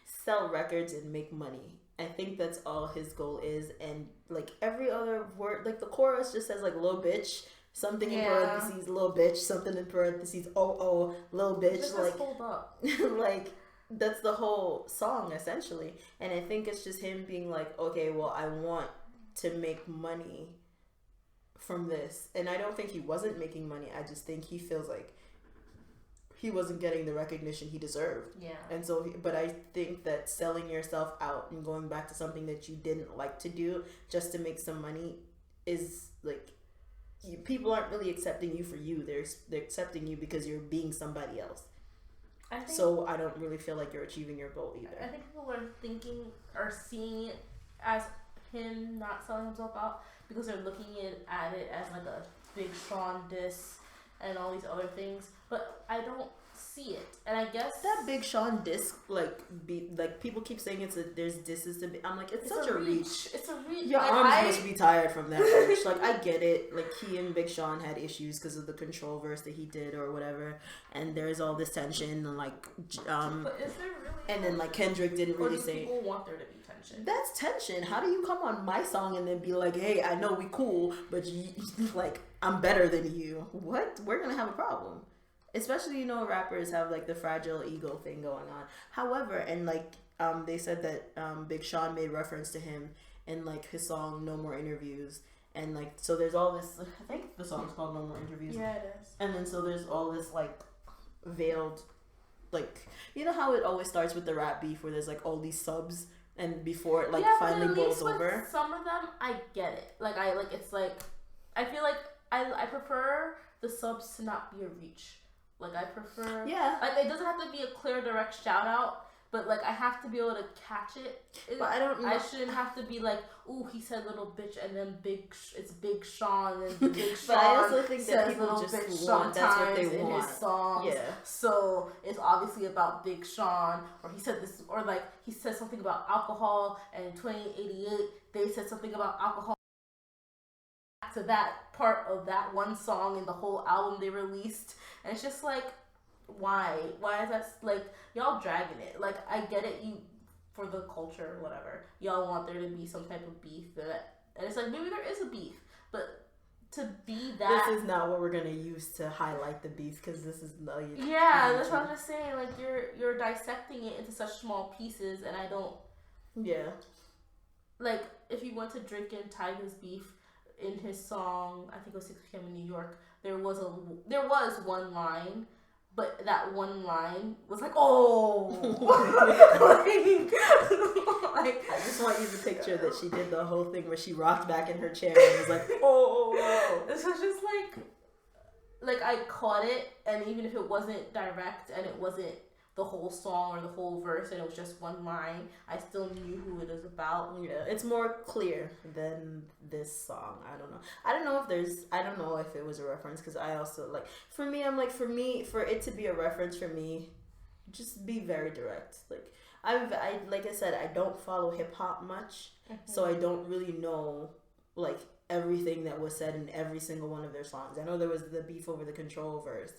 Sell records and make money. I think that's all his goal is. And like every other word, like the chorus just says like little bitch, something in parentheses, little bitch, something in parentheses, oh, little bitch. Just like hold up. Like that's the whole song essentially. And I think it's just him being like, okay, well, I want to make money from this. And I don't think he wasn't making money. I just think he feels like he wasn't getting the recognition he deserved. Yeah. And so, but I think that selling yourself out and going back to something that you didn't like to do just to make some money is like, people aren't really accepting you for you. They're accepting you because you're being somebody else. So I don't really feel like you're achieving your goal either. I think people are seeing it as him not selling himself out because they're looking at it as like a Big Sean diss and all these other things. But I don't see it, and I guess that Big Sean disc, people keep saying there's disses to be. I'm like, it's such a reach. It's a reach. Your arms must be tired from that reach. Like, I get it. Like, he and Big Sean had issues because of the control verse that he did or whatever, and there's all this tension and But is there really? And then like Kendrick didn't really say. People want there to be tension. That's tension. How do you come on my song and then be like, hey, I know we cool, but like, I'm better than you? What? We're gonna have a problem. Especially, rappers have like the fragile ego thing going on. However, and like they said that Big Sean made reference to him in like his song No More Interviews, and like, so there's all this, I think the song's called No More Interviews. Yeah, it is. And then so there's all this like veiled, like, you know how it always starts with the rap beef where there's like all these subs and before it like finally boils over. Some of them I get it. Like it's like I feel like I prefer the subs to not be a reach. Like, I prefer... Yeah. Like, it doesn't have to be a clear, direct shout-out, but, like, I have to be able to catch it. But I don't know. I shouldn't have to be like, ooh, he said little bitch, and then it's Big Sean, and Big Sean But I also think that says people little just bitch want, that's what they in want. his songs. Yeah. So, it's obviously about Big Sean, or he said this, or, like, he said something about alcohol, and in 2088, they said something about alcohol. To that part of that one song in the whole album they released, and it's just like, why is that, like, y'all dragging it? Like, I get it, you for the culture or whatever, y'all want there to be some type of beef, and it's like, maybe there is a beef, but to be that, this is not what we're gonna use to highlight the beef, because this is that's what I'm just saying. Like, you're dissecting it into such small pieces, and I don't. Yeah. Like, if you went to drink in Tyga's beef. In his song, I think it was 6 p.m. in New York, there was one line, but that one line was like, oh, like, I just want you to picture that she did the whole thing where she rocked back in her chair and was like, oh. This was just like I caught it, and even if it wasn't direct and it wasn't the whole song or the whole verse and it was just one line, I still knew who it was about. Yeah, it's more clear than this song. I don't know. I don't know if it was a reference, because I also, like, for it to be a reference, for me, just be very direct. Like, like I said, I don't follow hip hop much, so I don't really know, like, everything that was said in every single one of their songs. I know there was the beef over the control verse,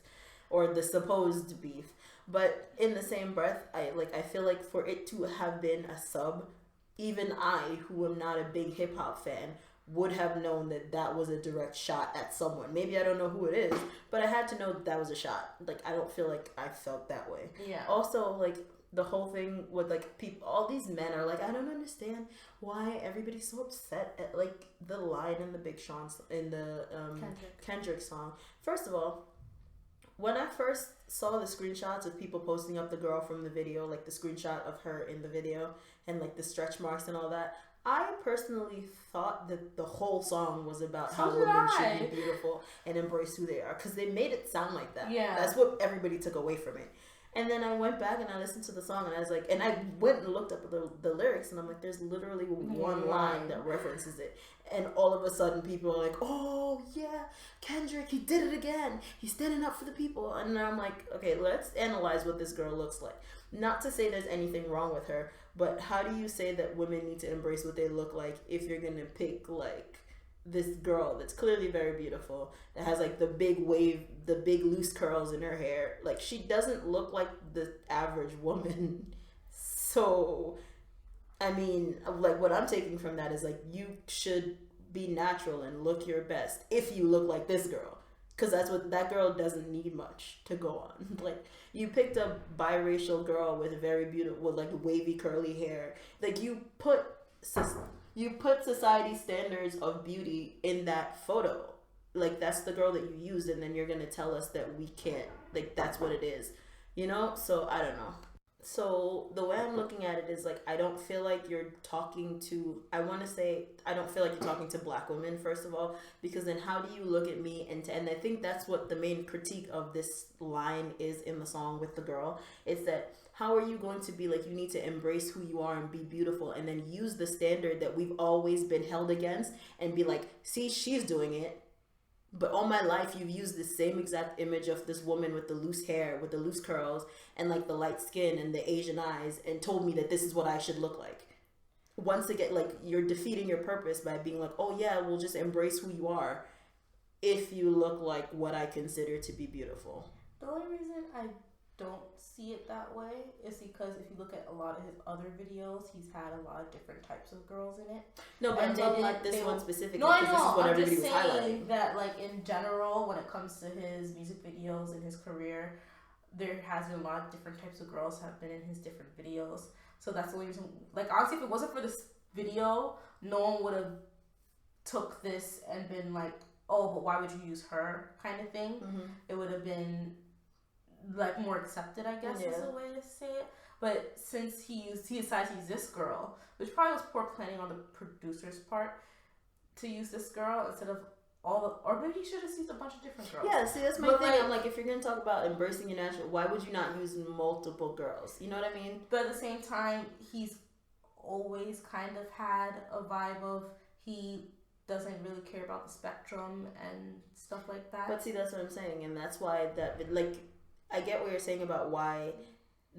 or the supposed beef. But in the same breath, I feel like for it to have been a sub, even I, who am not a big hip hop fan, would have known that was a direct shot at someone. Maybe I don't know who it is, but I had to know that was a shot. Like, I don't feel like I felt that way. Yeah. Also, like, the whole thing with, like, people, all these men are like, I don't understand why everybody's so upset at, like, the line in the Big Sean, in the Kendrick song. First of all, when I first saw the screenshots of people posting up the girl from the video, like the screenshot of her in the video and like the stretch marks and all that, I personally thought that the whole song was about how women should be beautiful and embrace who they are, because they made it sound like that. Yeah. That's what everybody took away from it. And then I went back and I listened to the song and I was like, and I went and looked up the lyrics and I'm like, there's literally one line that references it. And all of a sudden people are like, oh yeah, Kendrick, he did it again. He's standing up for the people. And I'm like, okay, let's analyze what this girl looks like. Not to say there's anything wrong with her, but how do you say that women need to embrace what they look like if you're going to pick, like, this girl that's clearly very beautiful, that has like the big wave, the big loose curls in her hair? Like, she doesn't look like the average woman. So, I mean, like, what I'm taking from that is, like, you should be natural and look your best if you look like this girl, because that's what that girl doesn't need much to go on. Like, you picked a biracial girl with very beautiful, with like wavy curly hair. Like, you put society standards of beauty in that photo. Like, that's the girl that you used, and then you're gonna tell us that we can't like that's what it is, you know? So I don't know. So the way I'm looking at it is like I don't feel like you're talking to, I want to say I don't feel like you're talking to black women, first of all, because then how do you look at me? And I think that's what the main critique of this line is in the song with the girl. It's that how are you going to be like, you need to embrace who you are and be beautiful, and then use the standard that we've always been held against and be like, see, she's doing it. But all my life, you've used the same exact image of this woman with the loose hair, with the loose curls, and like the light skin and the Asian eyes, and told me that this is what I should look like. Once again, like, you're defeating your purpose by being like, oh yeah, we'll just embrace who you are if you look like what I consider to be beautiful. The only reason I don't see it that way is because if you look at a lot of his other videos, he's had a lot of different types of girls in it. No, but I'm talking like this one specifically. No, I know. This is what I'm everybody just was saying highlighting. that, like, in general, when it comes to his music videos and his career, there has been a lot of different types of girls have been in his different videos. So that's the only reason. Like, honestly, if it wasn't for this video, no one would have took this and been like, oh, but why would you use her, kind of thing. Mm-hmm. It would have been like more accepted, I guess, is a way to say it. But since he decided to use this girl, which probably was poor planning on the producer's part to use this girl instead of or maybe he should have used a bunch of different girls. Yeah, see, that's my thing. I'm like, if you're gonna talk about embracing your natural, why would you not use multiple girls? You know what I mean? But at the same time, he's always kind of had a vibe of he doesn't really care about the spectrum and stuff like that. But see, that's what I'm saying, and that's why that, like, I get what you're saying about why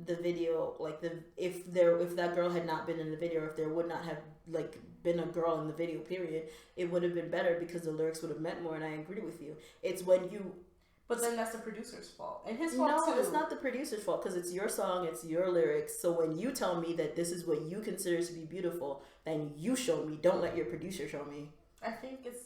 the video, like, if that girl had not been in the video, or if there would not have like been a girl in the video, period, it would have been better because the lyrics would have meant more. And I agree with you. It's when you. But then that's the producer's fault, and his fault too. No, it's not the producer's fault because it's your song, it's your lyrics. So when you tell me that this is what you consider to be beautiful, then you show me. Don't let your producer show me. I think it's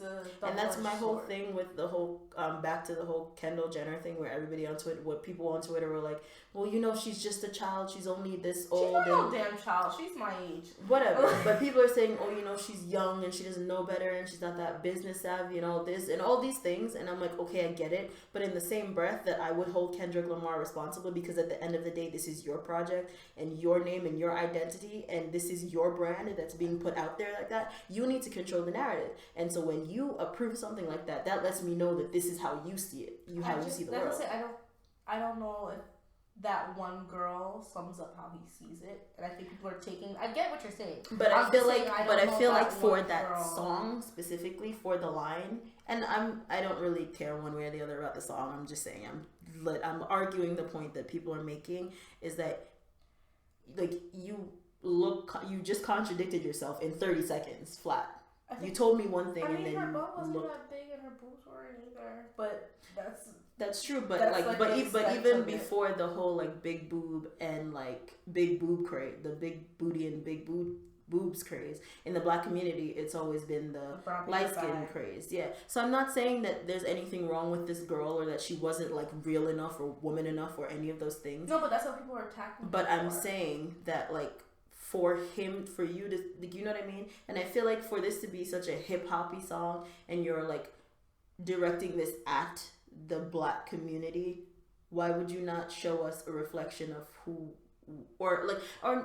a and that's my whole thing with the whole back to the whole Kendall Jenner thing, where everybody on Twitter, what people on Twitter were like, well, you know, she's just a child, she's only this old. She's not no damn child, she's my age. Whatever. But people are saying, oh, you know, she's young and she doesn't know better and she's not that business savvy and all this and all these things. And I'm like, okay, I get it. But in the same breath that I would hold Kendrick Lamar responsible, because at the end of the day, this is your project and your name and your identity, and this is your brand that's being put out there like that. You need to control the narrative. And so when you approve something like that, that lets me know that this is how you see it. How you see the world. I don't know if that one girl sums up how he sees it, and I think people are taking. I get what you're saying, but I feel like for that girl. song specifically, for the line, and I don't really care one way or the other about the song. I'm just saying I'm arguing the point that people are making is that, like, you just contradicted yourself in 30 seconds flat. You told me one thing, and then her butt wasn't that big and her boobs weren't either. But that's true. But that's but even before the whole like big boob and like big boob craze, the big booty and big boobs craze in the black community, it's always been the light skin craze. Yeah. So I'm not saying that there's anything wrong with this girl or that she wasn't like real enough or woman enough or any of those things. No, but that's what people are attacking. But I'm saying that, like, for you to, like, you know what I mean? And I feel like for this to be such a hip hoppy song and you're like directing this at the black community, why would you not show us a reflection of who, or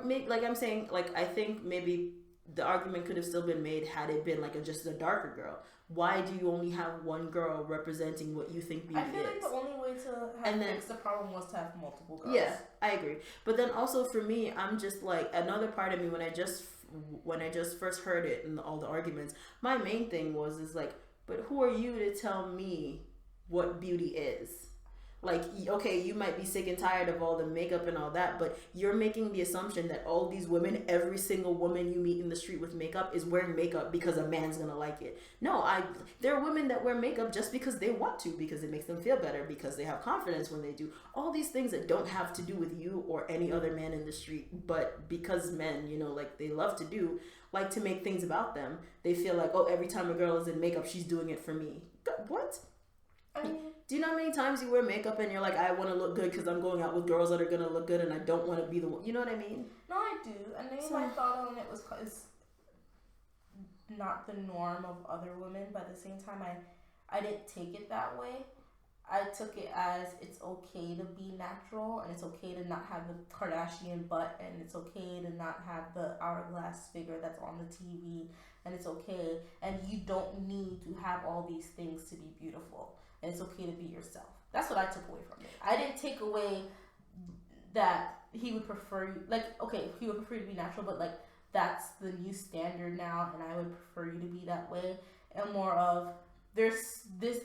maybe, like I'm saying, like, I think maybe the argument could have still been made had it been like just a darker girl. Why do you only have one girl representing what you think beauty is? I feel like the only way to fix the problem was to have multiple girls. Yeah, I agree. But then also for me, I'm just like, another part of me when I just first heard it and all the arguments, my main thing is like, but who are you to tell me what beauty is? Like, okay, you might be sick and tired of all the makeup and all that, but you're making the assumption that all these women, every single woman you meet in the street with makeup is wearing makeup because a man's gonna like it. No, there are women that wear makeup just because they want to, because it makes them feel better, because they have confidence when they do. All these things that don't have to do with you or any other man in the street, but because men, you know, like, they love to do, like to make things about them. They feel like, oh, every time a girl is in makeup, she's doing it for me. What? I mean, do you know how many times you wear makeup and you're like, I want to look good because I'm going out with girls that are going to look good and I don't want to be the one. You know what I mean? No, I do. And maybe my thought on it is not the norm of other women, but at the same time, I didn't take it that way. I took it as it's okay to be natural, and it's okay to not have the Kardashian butt, and it's okay to not have the hourglass figure that's on the TV, and it's okay, and you don't need to have all these things to be beautiful, and it's okay to be yourself. That's what I took away from it. I didn't take away that he would prefer you, like, okay, he would prefer you to be natural, but like that's the new standard now, and I would prefer you to be that way, and more of there's this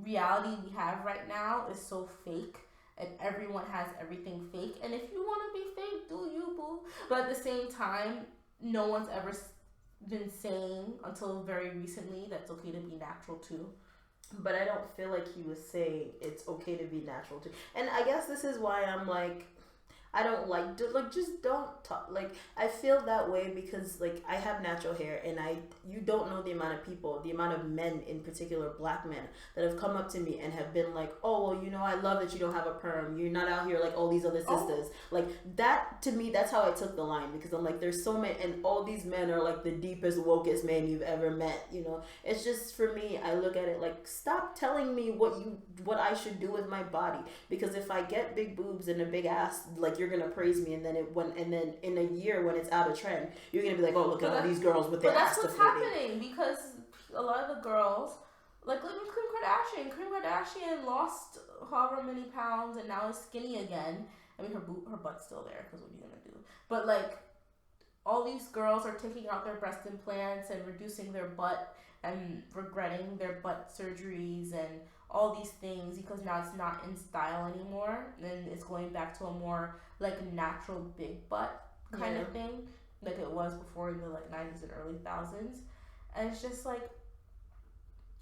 reality we have right now is so fake, and everyone has everything fake, and if you want to be fake, do you, boo. But at the same time, no one's ever been saying until very recently that it's okay to be natural too. But I don't feel like he was saying it's okay to be natural too. And I guess this is why I'm like, I don't like just don't talk. Like, I feel that way because like I have natural hair, and you don't know the amount of people, the amount of men in particular, black men, that have come up to me and have been like, oh well, I love that you don't have a perm, you're not out here like all these other sisters. Like that, to me, that's how I took the line, because I'm like, there's so many, and all these men are like the deepest, wokest men you've ever met. It's just, for me, I look at it like, stop telling me what I should do with my body, because if I get big boobs and a big ass, like, you're gonna praise me, and then in a year when it's out of trend, you're gonna be like, oh, look at all these girls with their ass. But that's what's happening, because a lot of the girls, like look at Kim Kardashian lost however many pounds and now is skinny again. I mean, her butt's still there, because what are you gonna do? But like, all these girls are taking out their breast implants and reducing their butt and regretting their butt surgeries and all these things, because now it's not in style anymore, and it's going back to a more like natural big butt kind of thing, like it was before in the like 90s and early thousands. And it's just like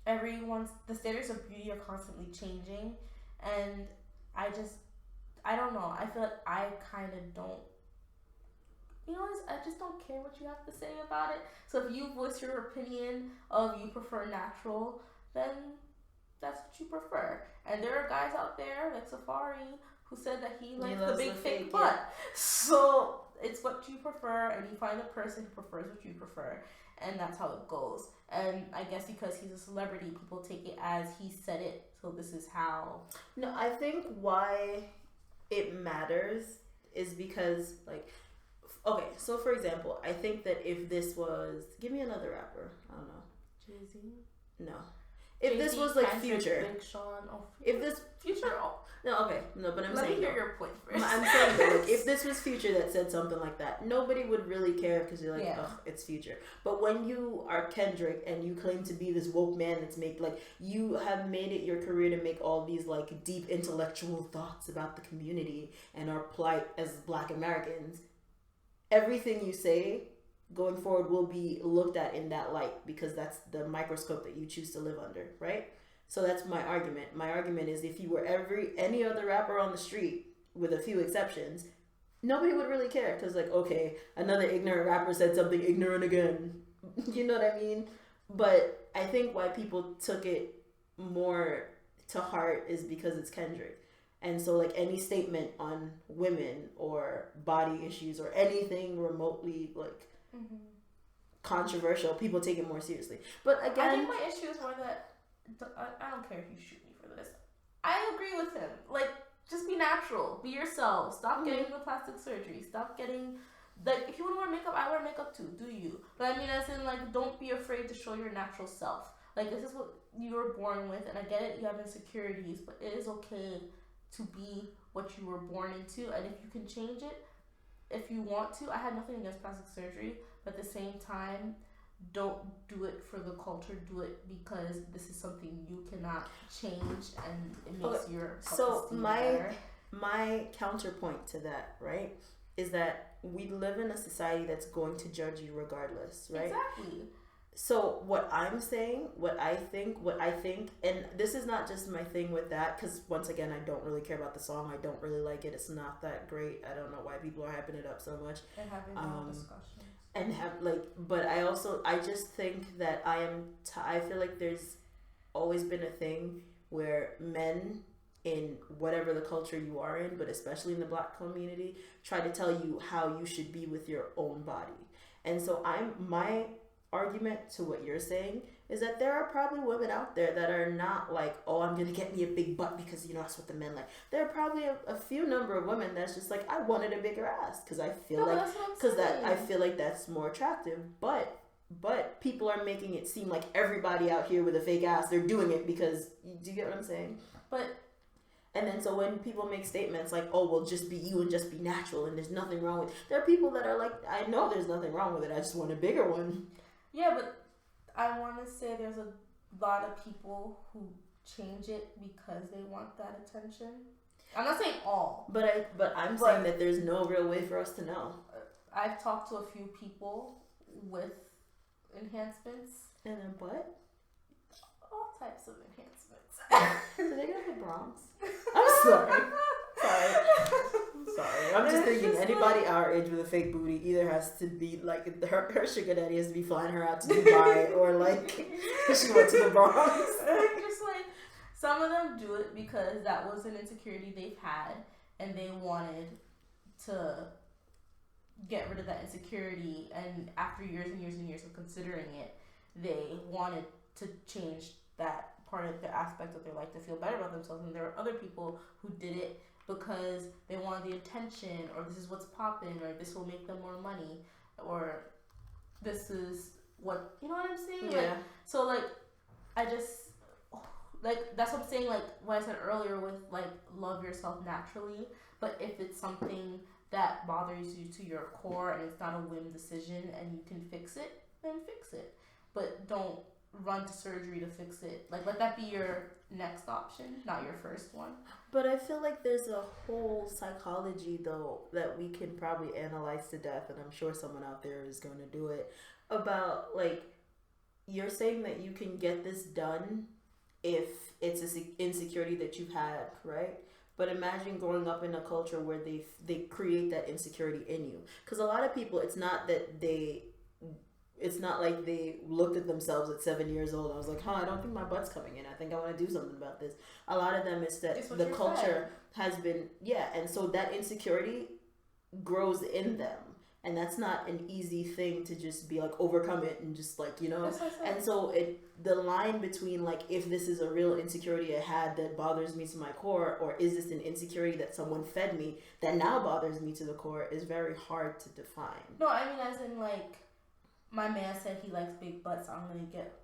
the standards of beauty are constantly changing, and I don't know, I feel like I kind of don't, I just don't care what you have to say about it. So if you voice your opinion of you prefer natural, then that's what you prefer. And there are guys out there like Safari who said that he likes the big fake butt. Yeah. So it's what you prefer, and you find the person who prefers what you prefer, and that's how it goes. And I guess because he's a celebrity, people take it as he said it, so this is how. No, I think why it matters is because, like, okay, so for example, I think that if this was, give me another rapper, I don't know. Jay-Z? No. If this was like Future, Big Sean, if this Future, no, okay, no, but let me hear your point first. I'm saying that, like, if this was Future that said something like that, nobody would really care, because you're like, ugh, it's Future. But when you are Kendrick and you claim to be this woke man that's you have made it your career to make all these like deep intellectual thoughts about the community and our plight as Black Americans, everything you say going forward will be looked at in that light, because that's the microscope that you choose to live under, right? So that's my argument. My argument is, if you were any other rapper on the street, with a few exceptions, nobody would really care, because like, okay, another ignorant rapper said something ignorant again. You know what I mean? But I think why people took it more to heart is because it's Kendrick. And so like any statement on women or body issues or anything remotely like controversial, people take it more seriously. But again, I think my issue is more that I don't care if you shoot me for this. I agree with him. Like, just be natural, be yourself. Stop getting the plastic surgery. Stop getting, like, if you want to wear makeup, I wear makeup too. Do you? But I mean, as in, like, don't be afraid to show your natural self. Like, this is what you were born with, and I get it. You have insecurities, but it is okay to be what you were born into, and if you can change it, if you want to. I had nothing against plastic surgery, but at the same time, don't do it for the culture. Do it because this is something you cannot change, and it makes your self-esteem better. My counterpoint to that, right, is that we live in a society that's going to judge you regardless, right? Exactly. So what I'm saying, what I think, and this is not just my thing with that, because once again, I don't really care about the song. I don't really like it. It's not that great. I don't know why people are hyping it up so much. And having no discussions. And but I just think that I feel like there's always been a thing where men in whatever the culture you are in, but especially in the Black community, try to tell you how you should be with your own body. And so my argument to what you're saying is that there are probably women out there that are not like, oh, I'm gonna get me a big butt because that's what the men like. There are probably a few number of women that's just like, I wanted a bigger ass because I feel I feel like that's more attractive. But people are making it seem like everybody out here with a fake ass, they're doing it because, do you get what I'm saying? And then so when people make statements like, oh, well, just be you and just be natural and there's nothing wrong with, there are people that are like, I know there's nothing wrong with it, I just want a bigger one. Yeah, but I want to say there's a lot of people who change it because they want that attention. I'm not saying all. But I'm saying that there's no real way for us to know. I've talked to a few people with enhancements. And a butt? All types of enhancements. Do they go to the Bronx? I'm sorry. I'm just thinking anybody our age with a fake booty either has to be like her sugar daddy has to be flying her out to Dubai or like she went to the Bronx. Just like some of them do it because that was an insecurity they've had and they wanted to get rid of that insecurity, and after years and years and years of considering it, they wanted to change that part of the aspect of their life to feel better about themselves. And there were other people who did it because they wanted the attention, or this is what's popping, or this will make them more money, or this is what, you know what I'm saying? Yeah. Like, so like, I just, like, that's what I'm saying, like what I said earlier with like, love yourself naturally, but if it's something that bothers you to your core and it's not a whim decision and you can fix it, then fix it. But don't run to surgery to fix it. Like, let that be your next option, not your first one. But I feel like there's a whole psychology though that we can probably analyze to death, and I'm sure someone out there is going to do it, about like, you're saying that you can get this done if it's an insecurity that you've had, right? But imagine growing up in a culture where they create that insecurity in you. Because a lot of people, it's not like they looked at themselves at 7 years old. I was like, I don't think my butt's coming in. I think I want to do something about this. A lot of them is that the culture has been, and so that insecurity grows in them. And that's not an easy thing to just be like, overcome it and just like, and so the line between like, if this is a real insecurity I had that bothers me to my core, or is this an insecurity that someone fed me that now bothers me to the core, is very hard to define. No, I mean, as in like, my man said he likes big butts. I'm gonna get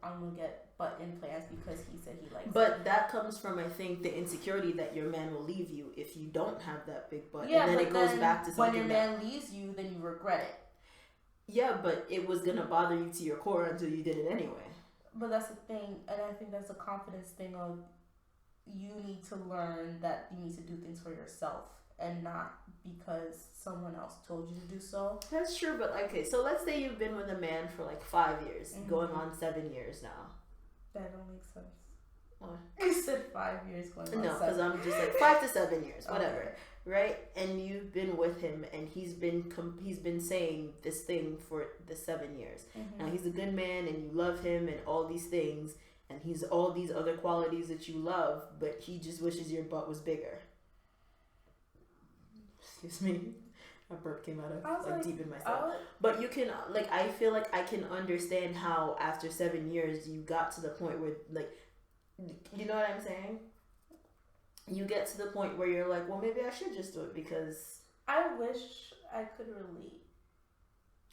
butt implants because he said he likes. But that comes from, I think, the insecurity that your man will leave you if you don't have that big butt. Yeah, and then but it goes back to something when your man leaves you, then you regret it. Yeah, but it was gonna bother you to your core until you did it anyway. But that's the thing, and I think that's a confidence thing of, you need to learn that you need to do things for yourself and not because someone else told you to do so. That's true, but okay, so let's say you've been with a man for like 5 years, going on 7 years now. That don't make sense. What? You said 5 years going on 7. No, because I'm just like 5 to 7 years, whatever. Okay. Right? And you've been with him, and he's been saying this thing for the 7 years. Now he's a good man, and you love him, and all these things, and he's all these other qualities that you love, but he just wishes your butt was bigger. Excuse me. A burp came out of like deep in myself. But you can like, I feel like I can understand how after 7 years you got to the point where like, you know what I'm saying? You get to the point where you're like, well, maybe I should just do it because I wish I could relate.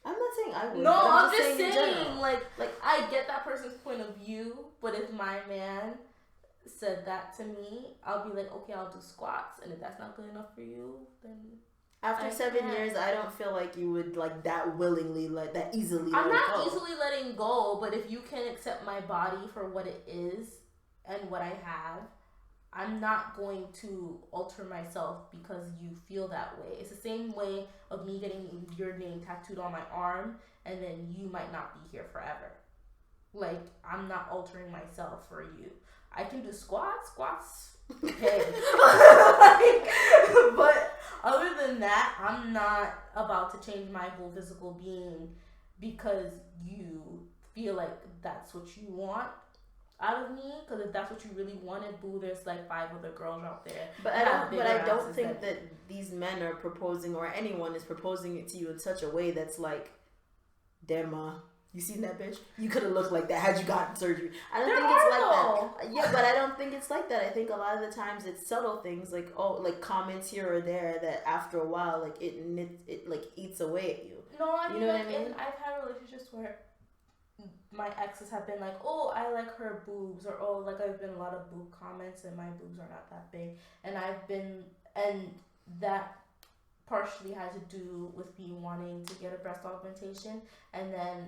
I'm not saying I would. No, I'm just saying like I get that person's point of view, but if my man said that to me, I'll be like, okay, I'll do squats, and if that's not good enough for you, then after 7 years, I don't feel like you would like that willingly, like that easily. I'm not easily letting go, but if you can accept my body for what it is and what I have, I'm not going to alter myself because you feel that way. It's the same way of me getting your name tattooed on my arm, and then you might not be here forever. Like, I'm not altering myself for you. I can do squats, hey. But other than that, I'm not about to change my whole physical being because you feel like that's what you want out of me. Because if that's what you really wanted, boo, there's like 5 other girls out there. But I don't think that these men are proposing, or anyone is proposing it to you in such a way that's like, damn, You seen that bitch? You could have looked like that had you gotten surgery. I don't think it's like that. Yeah, but I don't think it's like that. I think a lot of the times it's subtle things like comments here or there that after a while like it like eats away at you. No, I mean, you know like, what I mean? I've had relationships where my exes have been like, oh, I like her boobs, or oh, like I've been a lot of boob comments and my boobs are not that big, and that partially had to do with me wanting to get a breast augmentation, and then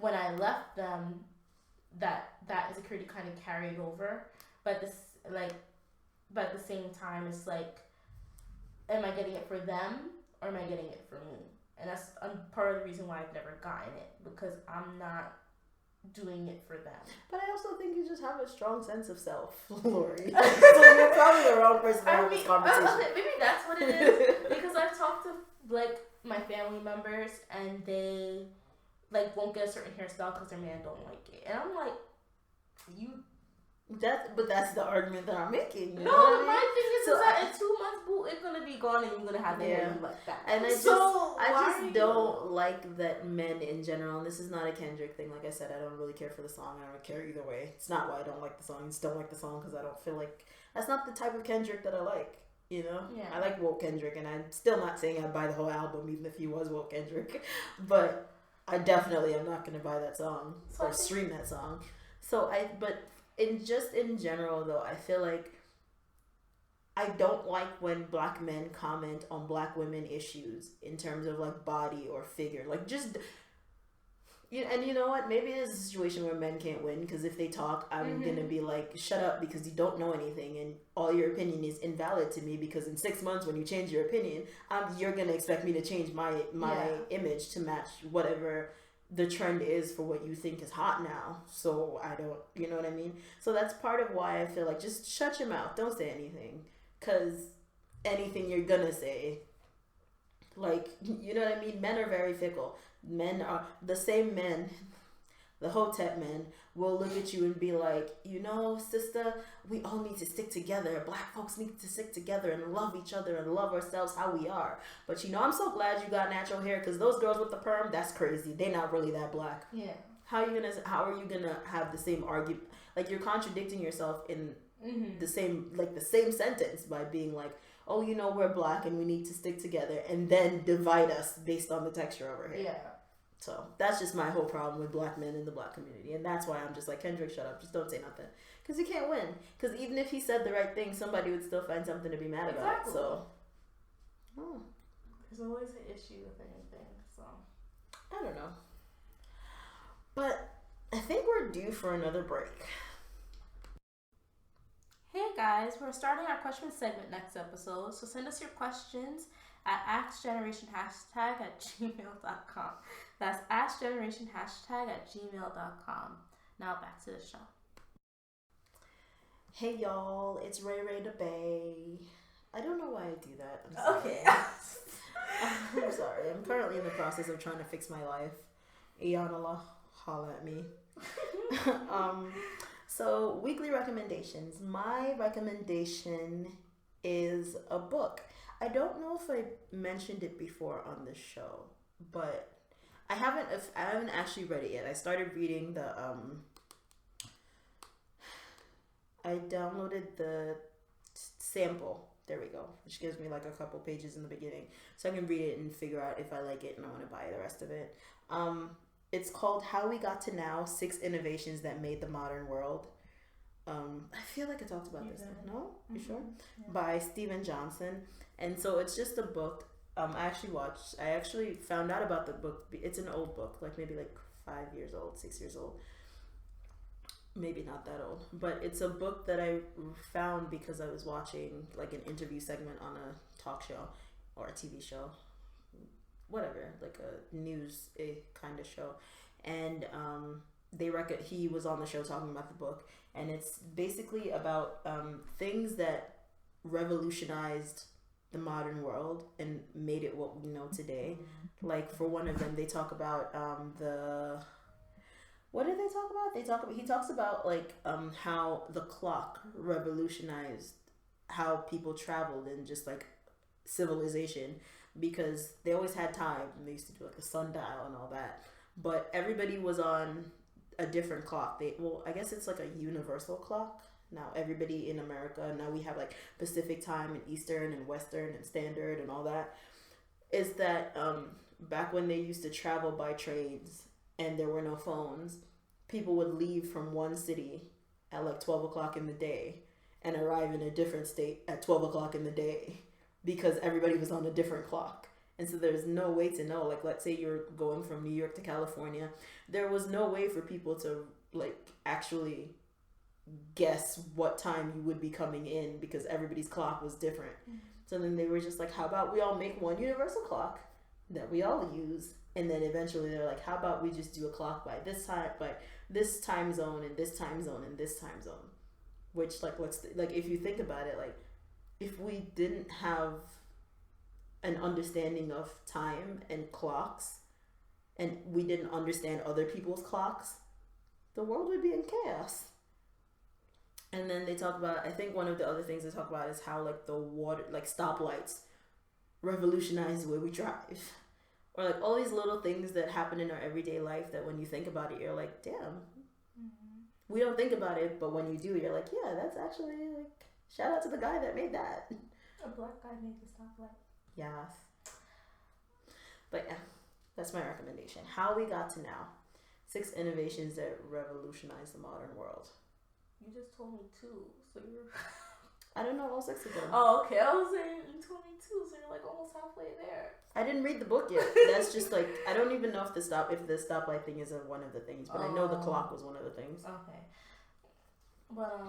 when I left them, that insecurity kind of carried over, but at the same time, it's like, am I getting it for them or am I getting it for me? And that's part of the reason why I've never gotten it, because I'm not doing it for them. But I also think you just have a strong sense of self, Laurie. So you're probably the wrong person to have this conversation. Okay, maybe that's what it is. Because I've talked to like my family members and they like won't get a certain hairstyle because their man don't like it, and I'm like, But that's the argument that I'm making. You no, know what I mean? my thing is that in 2 months, boo, it's gonna be gone and you're gonna have the hair you like that. And I just don't like that men in general, and this is not a Kendrick thing. Like I said, I don't really care for the song. I don't care either way. It's not why I don't like the song. I just don't like the song because I don't feel like that's not the type of Kendrick that I like. You know? Yeah. I like woke Kendrick, and I'm still not saying I'd buy the whole album even if he was woke Kendrick. But I definitely am not gonna buy that song or stream that song. In general though, I feel like I don't like when black men comment on black women issues in terms of like body or figure. Like just and you know what? Maybe it is a situation where men can't win because if they talk, I'm gonna be like, shut up because you don't know anything and all your opinion is invalid to me because in 6 months when you change your opinion, you're gonna expect me to change my image to match whatever the trend is for what you think is hot now. So I don't, you know what I mean? So that's part of why I feel like just shut your mouth. Don't say anything. Because anything you're gonna say, like, you know what I mean? Men are very fickle. Men are the same men. The Hotep men will look at you and be like, you know, sister, we all need to stick together. Black folks need to stick together and love each other and love ourselves how we are. But you know, I'm so glad you got natural hair because those girls with the perm, that's crazy. They're not really that black. Yeah. How are you gonna have the same argument? Like you're contradicting yourself in the same sentence by being like, oh, you know, we're black and we need to stick together, and then divide us based on the texture of our hair. Yeah. So that's just my whole problem with black men in the black community. And that's why I'm just like, Kendrick, shut up. Just don't say nothing. Because you can't win. Because even if he said the right thing, somebody would still find something to be mad about. So, there's always an issue with anything. So, I don't know. But I think we're due for another break. Hey guys, we're starting our question segment next episode. So send us your questions at AskGenHashtag at gmail.com. That's AskGenHashtag at gmail.com. Now back to the show. Hey y'all, it's Ray the Bay. I don't know why I do that. I'm sorry. Okay. I'm sorry. I'm currently in the process of trying to fix my life. Iyanala, holla at me. So weekly recommendations. My recommendation is a book. I don't know if I mentioned it before on the show, but I haven't actually read it yet. I started reading I downloaded the sample. There we go. Which gives me like a couple pages in the beginning. So I can read it and figure out if I like it and I want to buy the rest of it. It's called How We Got to Now, 6 Innovations That Made the Modern World. I feel like I talked about this. No? You sure? Yeah. By Steven Johnson. And so it's just a book. I actually found out about the book. It's an old book, like maybe like 5 years old, 6 years old. Maybe not that old. But it's a book that I found because I was watching like an interview segment on a talk show or a TV show. Whatever, like a news kind of show. And he was on the show talking about the book. And it's basically about things that revolutionized the modern world and made it what we know today. Like for one of them, they talk about what did they talk about? He talks about like how the clock revolutionized how people traveled and just like civilization, because they always had time and they used to do like a sundial and all that. but everybody was on a different clock. I guess it's like a universal clock. Now everybody in America, now we have like Pacific time and Eastern and Western and Standard and all that. Is that back when they used to travel by trains and there were no phones, people would leave from one city at like 12 o'clock in the day and arrive in a different state at 12 o'clock in the day because everybody was on a different clock. And so there's no way to know, like, let's say you're going from New York to California, there was no way for people to like actually guess what time you would be coming in because everybody's clock was different. So then they were just like, how about we all make one universal clock that we all use? And then eventually they're like, how about we just do a clock by this time zone and this time zone and this time zone? Which like if you think about it, like if we didn't have an understanding of time and clocks and we didn't understand other people's clocks, the world would be in chaos. And then they talk about, I think one of the other things they talk about is how like the water, like stoplights revolutionize the way we drive. Or like all these little things that happen in our everyday life that when you think about it, you're like, damn. We don't think about it, but when you do, you're like, yeah, that's actually like, shout out to the guy that made that. A black guy made the stoplight. Yes. But yeah, that's my recommendation. How we got to now. 6 innovations that revolutionize the modern world. You just told me 2, so you're... I don't know all 6 of them. Oh, okay. I was saying you told me 2, so you're like almost halfway there. I didn't read the book yet. That's just like, I don't even know if the stoplight thing is one of the things, but I know the clock was one of the things. Okay. But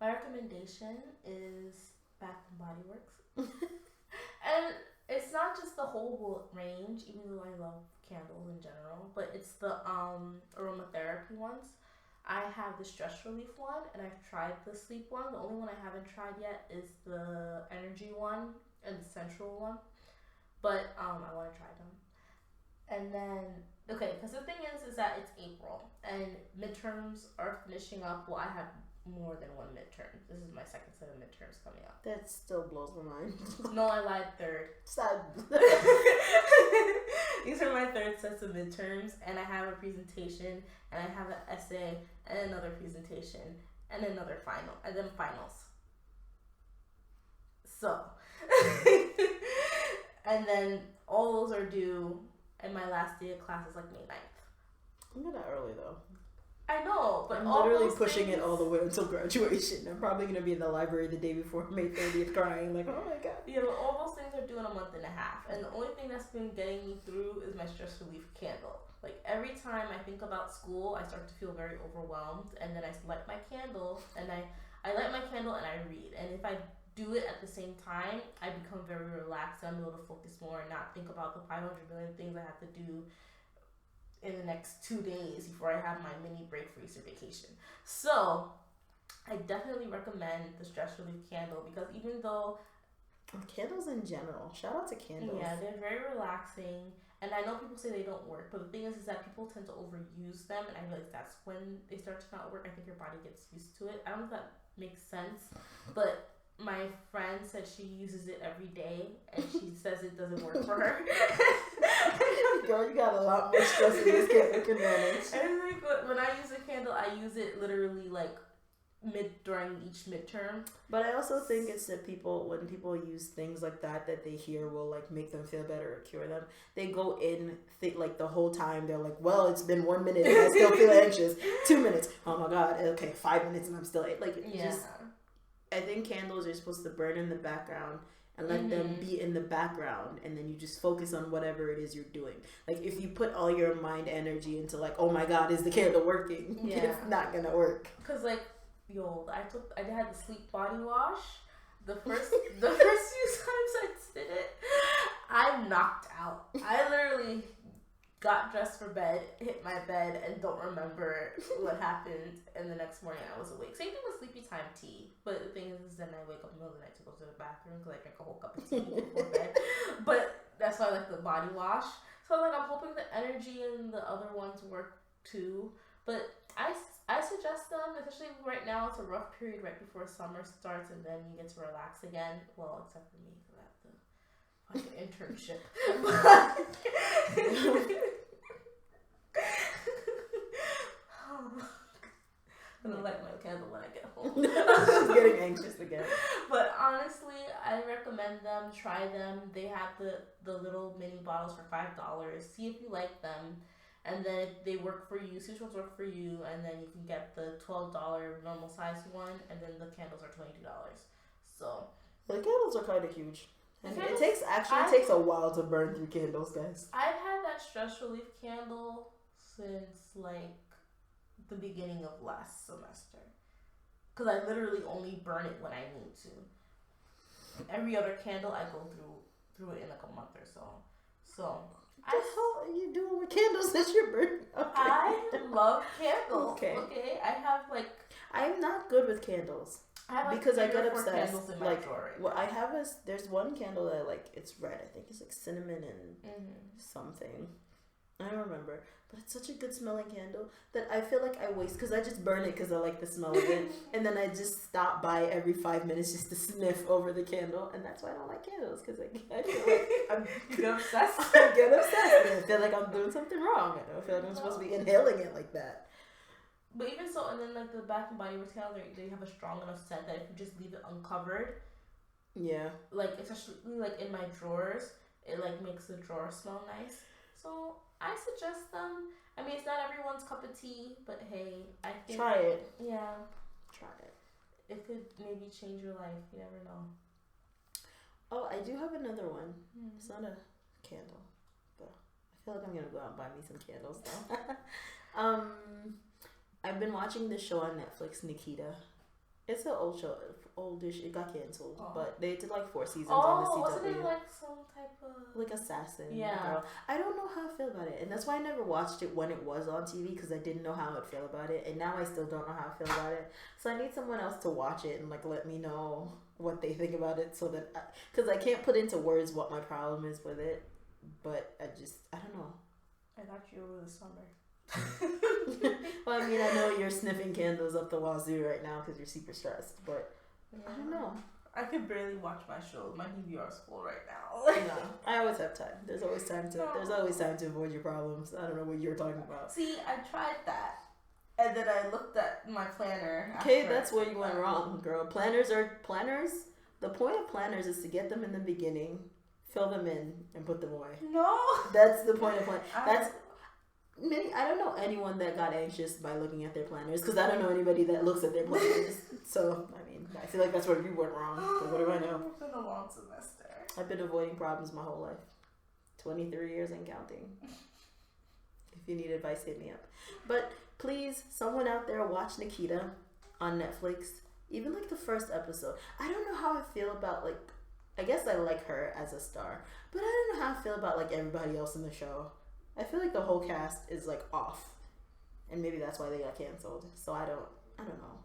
my recommendation is Bath and Body Works. And it's not just the whole range, even though I love candles in general, but it's the aromatherapy ones. I have the stress relief one, and I've tried the sleep one. The only one I haven't tried yet is the energy one and the sensual one. But I want to try them. And then, okay, because the thing is that it's April, and midterms are finishing up. Well, I have more than one midterm. This is my second set of midterms coming up. That still blows my mind. No, I lied, third. Sad. These are my third sets of midterms, and I have a presentation, and I have an essay, and another presentation, and another final, and then finals. So, and then all those are due, and my last day of class is like May 9th. I'm not early though. I know, but I'm all literally those pushing things... it all the way until graduation. I'm probably gonna be in the library the day before May 30th crying like, oh my god. Yeah, but all those things are due in a month and a half, and the only thing that's been getting me through is my stress relief candle. Like every time I think about school, I start to feel very overwhelmed, and then I light my candle, and I light my candle and I read, and if I do it at the same time, I become very relaxed. I'm able to focus more and not think about the 500 million things I have to do in the next 2 days before I have my mini break for Easter vacation. So I definitely recommend the stress relief candle, because even though candles in general, shout out to candles. Yeah, they're very relaxing, and I know people say they don't work, but the thing is that people tend to overuse them, and I realize that's when they start to not work. I think your body gets used to it. I don't know if that makes sense, but my friend said she uses it every day, and she says it doesn't work for her. Girl, you got a lot more stress in this candle can manage. And like when I use a candle, I use it literally like during each midterm. But I also think it's that when people use things like that they hear will like make them feel better or cure them, they go in like the whole time they're like, well, it's been 1 minute and I still feel anxious. 2 minutes, oh my god, okay, 5 minutes and I'm still like, I think candles are supposed to burn in the background and let them be in the background, and then you just focus on whatever it is you're doing. Like if you put all your mind energy into like, oh my god, is the candle working? It's not gonna work. Cause like, I had the sleep body wash. The first few times I did it, I knocked out. I literally got dressed for bed, hit my bed, and don't remember what happened. And the next morning I was awake. Same thing with sleepy time tea. But the thing is then I wake up in the middle of the night to go to the bathroom because I drink a whole cup of tea before bed. But that's why I like the body wash. So like I'm hoping the energy and the other ones work too. But I suggest them, especially right now. It's a rough period right before summer starts, and then you get to relax again. Well, except for me, because I have to like an internship. recommend them. Try them. They have the little mini bottles for $5. See if you like them, and then if they work for you, see which ones work for you, and then you can get the $12 normal size one, and then the candles are $22. So the candles are kind of huge, and candles, it takes a while to burn through candles, guys. I've had that stress relief candle since like the beginning of last semester, because I literally only burn it when I need to. Every other candle I go through it in like a month or so. So what the hell are you doing with candles that you're burning? Okay. I love candles. Okay. I have like I'm not good with candles. I have like because I get 3 or 4 obsessed. candles in my Like drawer right what now. I have is there's one candle that I like. It's red. I think it's like cinnamon and something. I don't remember, but it's such a good smelling candle that I feel like I waste because I just burn it because I like the smell of it, and then I just stop by every 5 minutes just to sniff over the candle, and that's why I don't like candles because I feel like you get obsessed. I get obsessed. And I feel like I'm doing something wrong. I don't feel like I'm supposed to be inhaling it like that. But even so, and then like the Bath and Body Works candle, they have a strong enough scent that if you just leave it uncovered, yeah, like especially like in my drawers, it like makes the drawer smell nice. So I suggest them. I mean, it's not everyone's cup of tea, but hey, I think try it. Yeah, Try it. it could maybe change your life. You never know. Oh, I do have another one. It's not a candle, but I feel like I'm gonna go out and buy me some candles though. I've been watching this show on Netflix, Nikita. It's an old show, oldish. It got canceled, but they did like 4 seasons on the CW. Wasn't it like some type of like assassin? Yeah. Girl. I don't know how I feel about it, and that's why I never watched it when it was on TV because I didn't know how I'd feel about it, and now I still don't know how I feel about it. So I need someone else to watch it and like let me know what they think about it, so that because I can't put into words what my problem is with it, but I don't know. I got you over the summer. Well, I mean, I know you're sniffing candles up the wazoo right now because you're super stressed, but I don't know. I can barely watch my shows. My DVR is full right now. No, I always have time. There's always time to avoid your problems. I don't know what you're talking about. See, I tried that, and then I looked at my planner. Okay, that's where you went wrong, girl. Planners. The point of planners is to get them in the beginning, fill them in, and put them away. No, that's the point of plan. I don't know anyone that got anxious by looking at their planners because I don't know anybody that looks at their planners. So, I mean, I feel like that's where you went wrong. But what do I know? It's been a long semester. I've been avoiding problems my whole life. 23 years and counting. If you need advice, hit me up. But please, someone out there, watch Nikita on Netflix. Even like the first episode. I don't know how I feel about like, I guess I like her as a star. But I don't know how I feel about like everybody else in the show. I feel like the whole cast is like off, and maybe that's why they got canceled. So I don't know.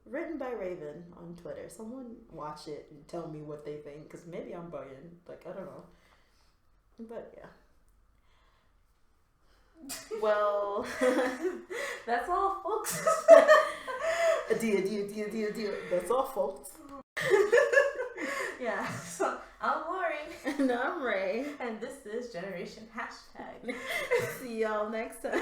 Written by Raven on Twitter. Someone watch it and tell me what they think, because maybe I'm bugging. Like I don't know, but yeah. Well, that's all, folks. Deal. That's all, folks. Yeah, so I'm Laurie. And I'm Ray. And this is Generation Hashtag. See y'all next time.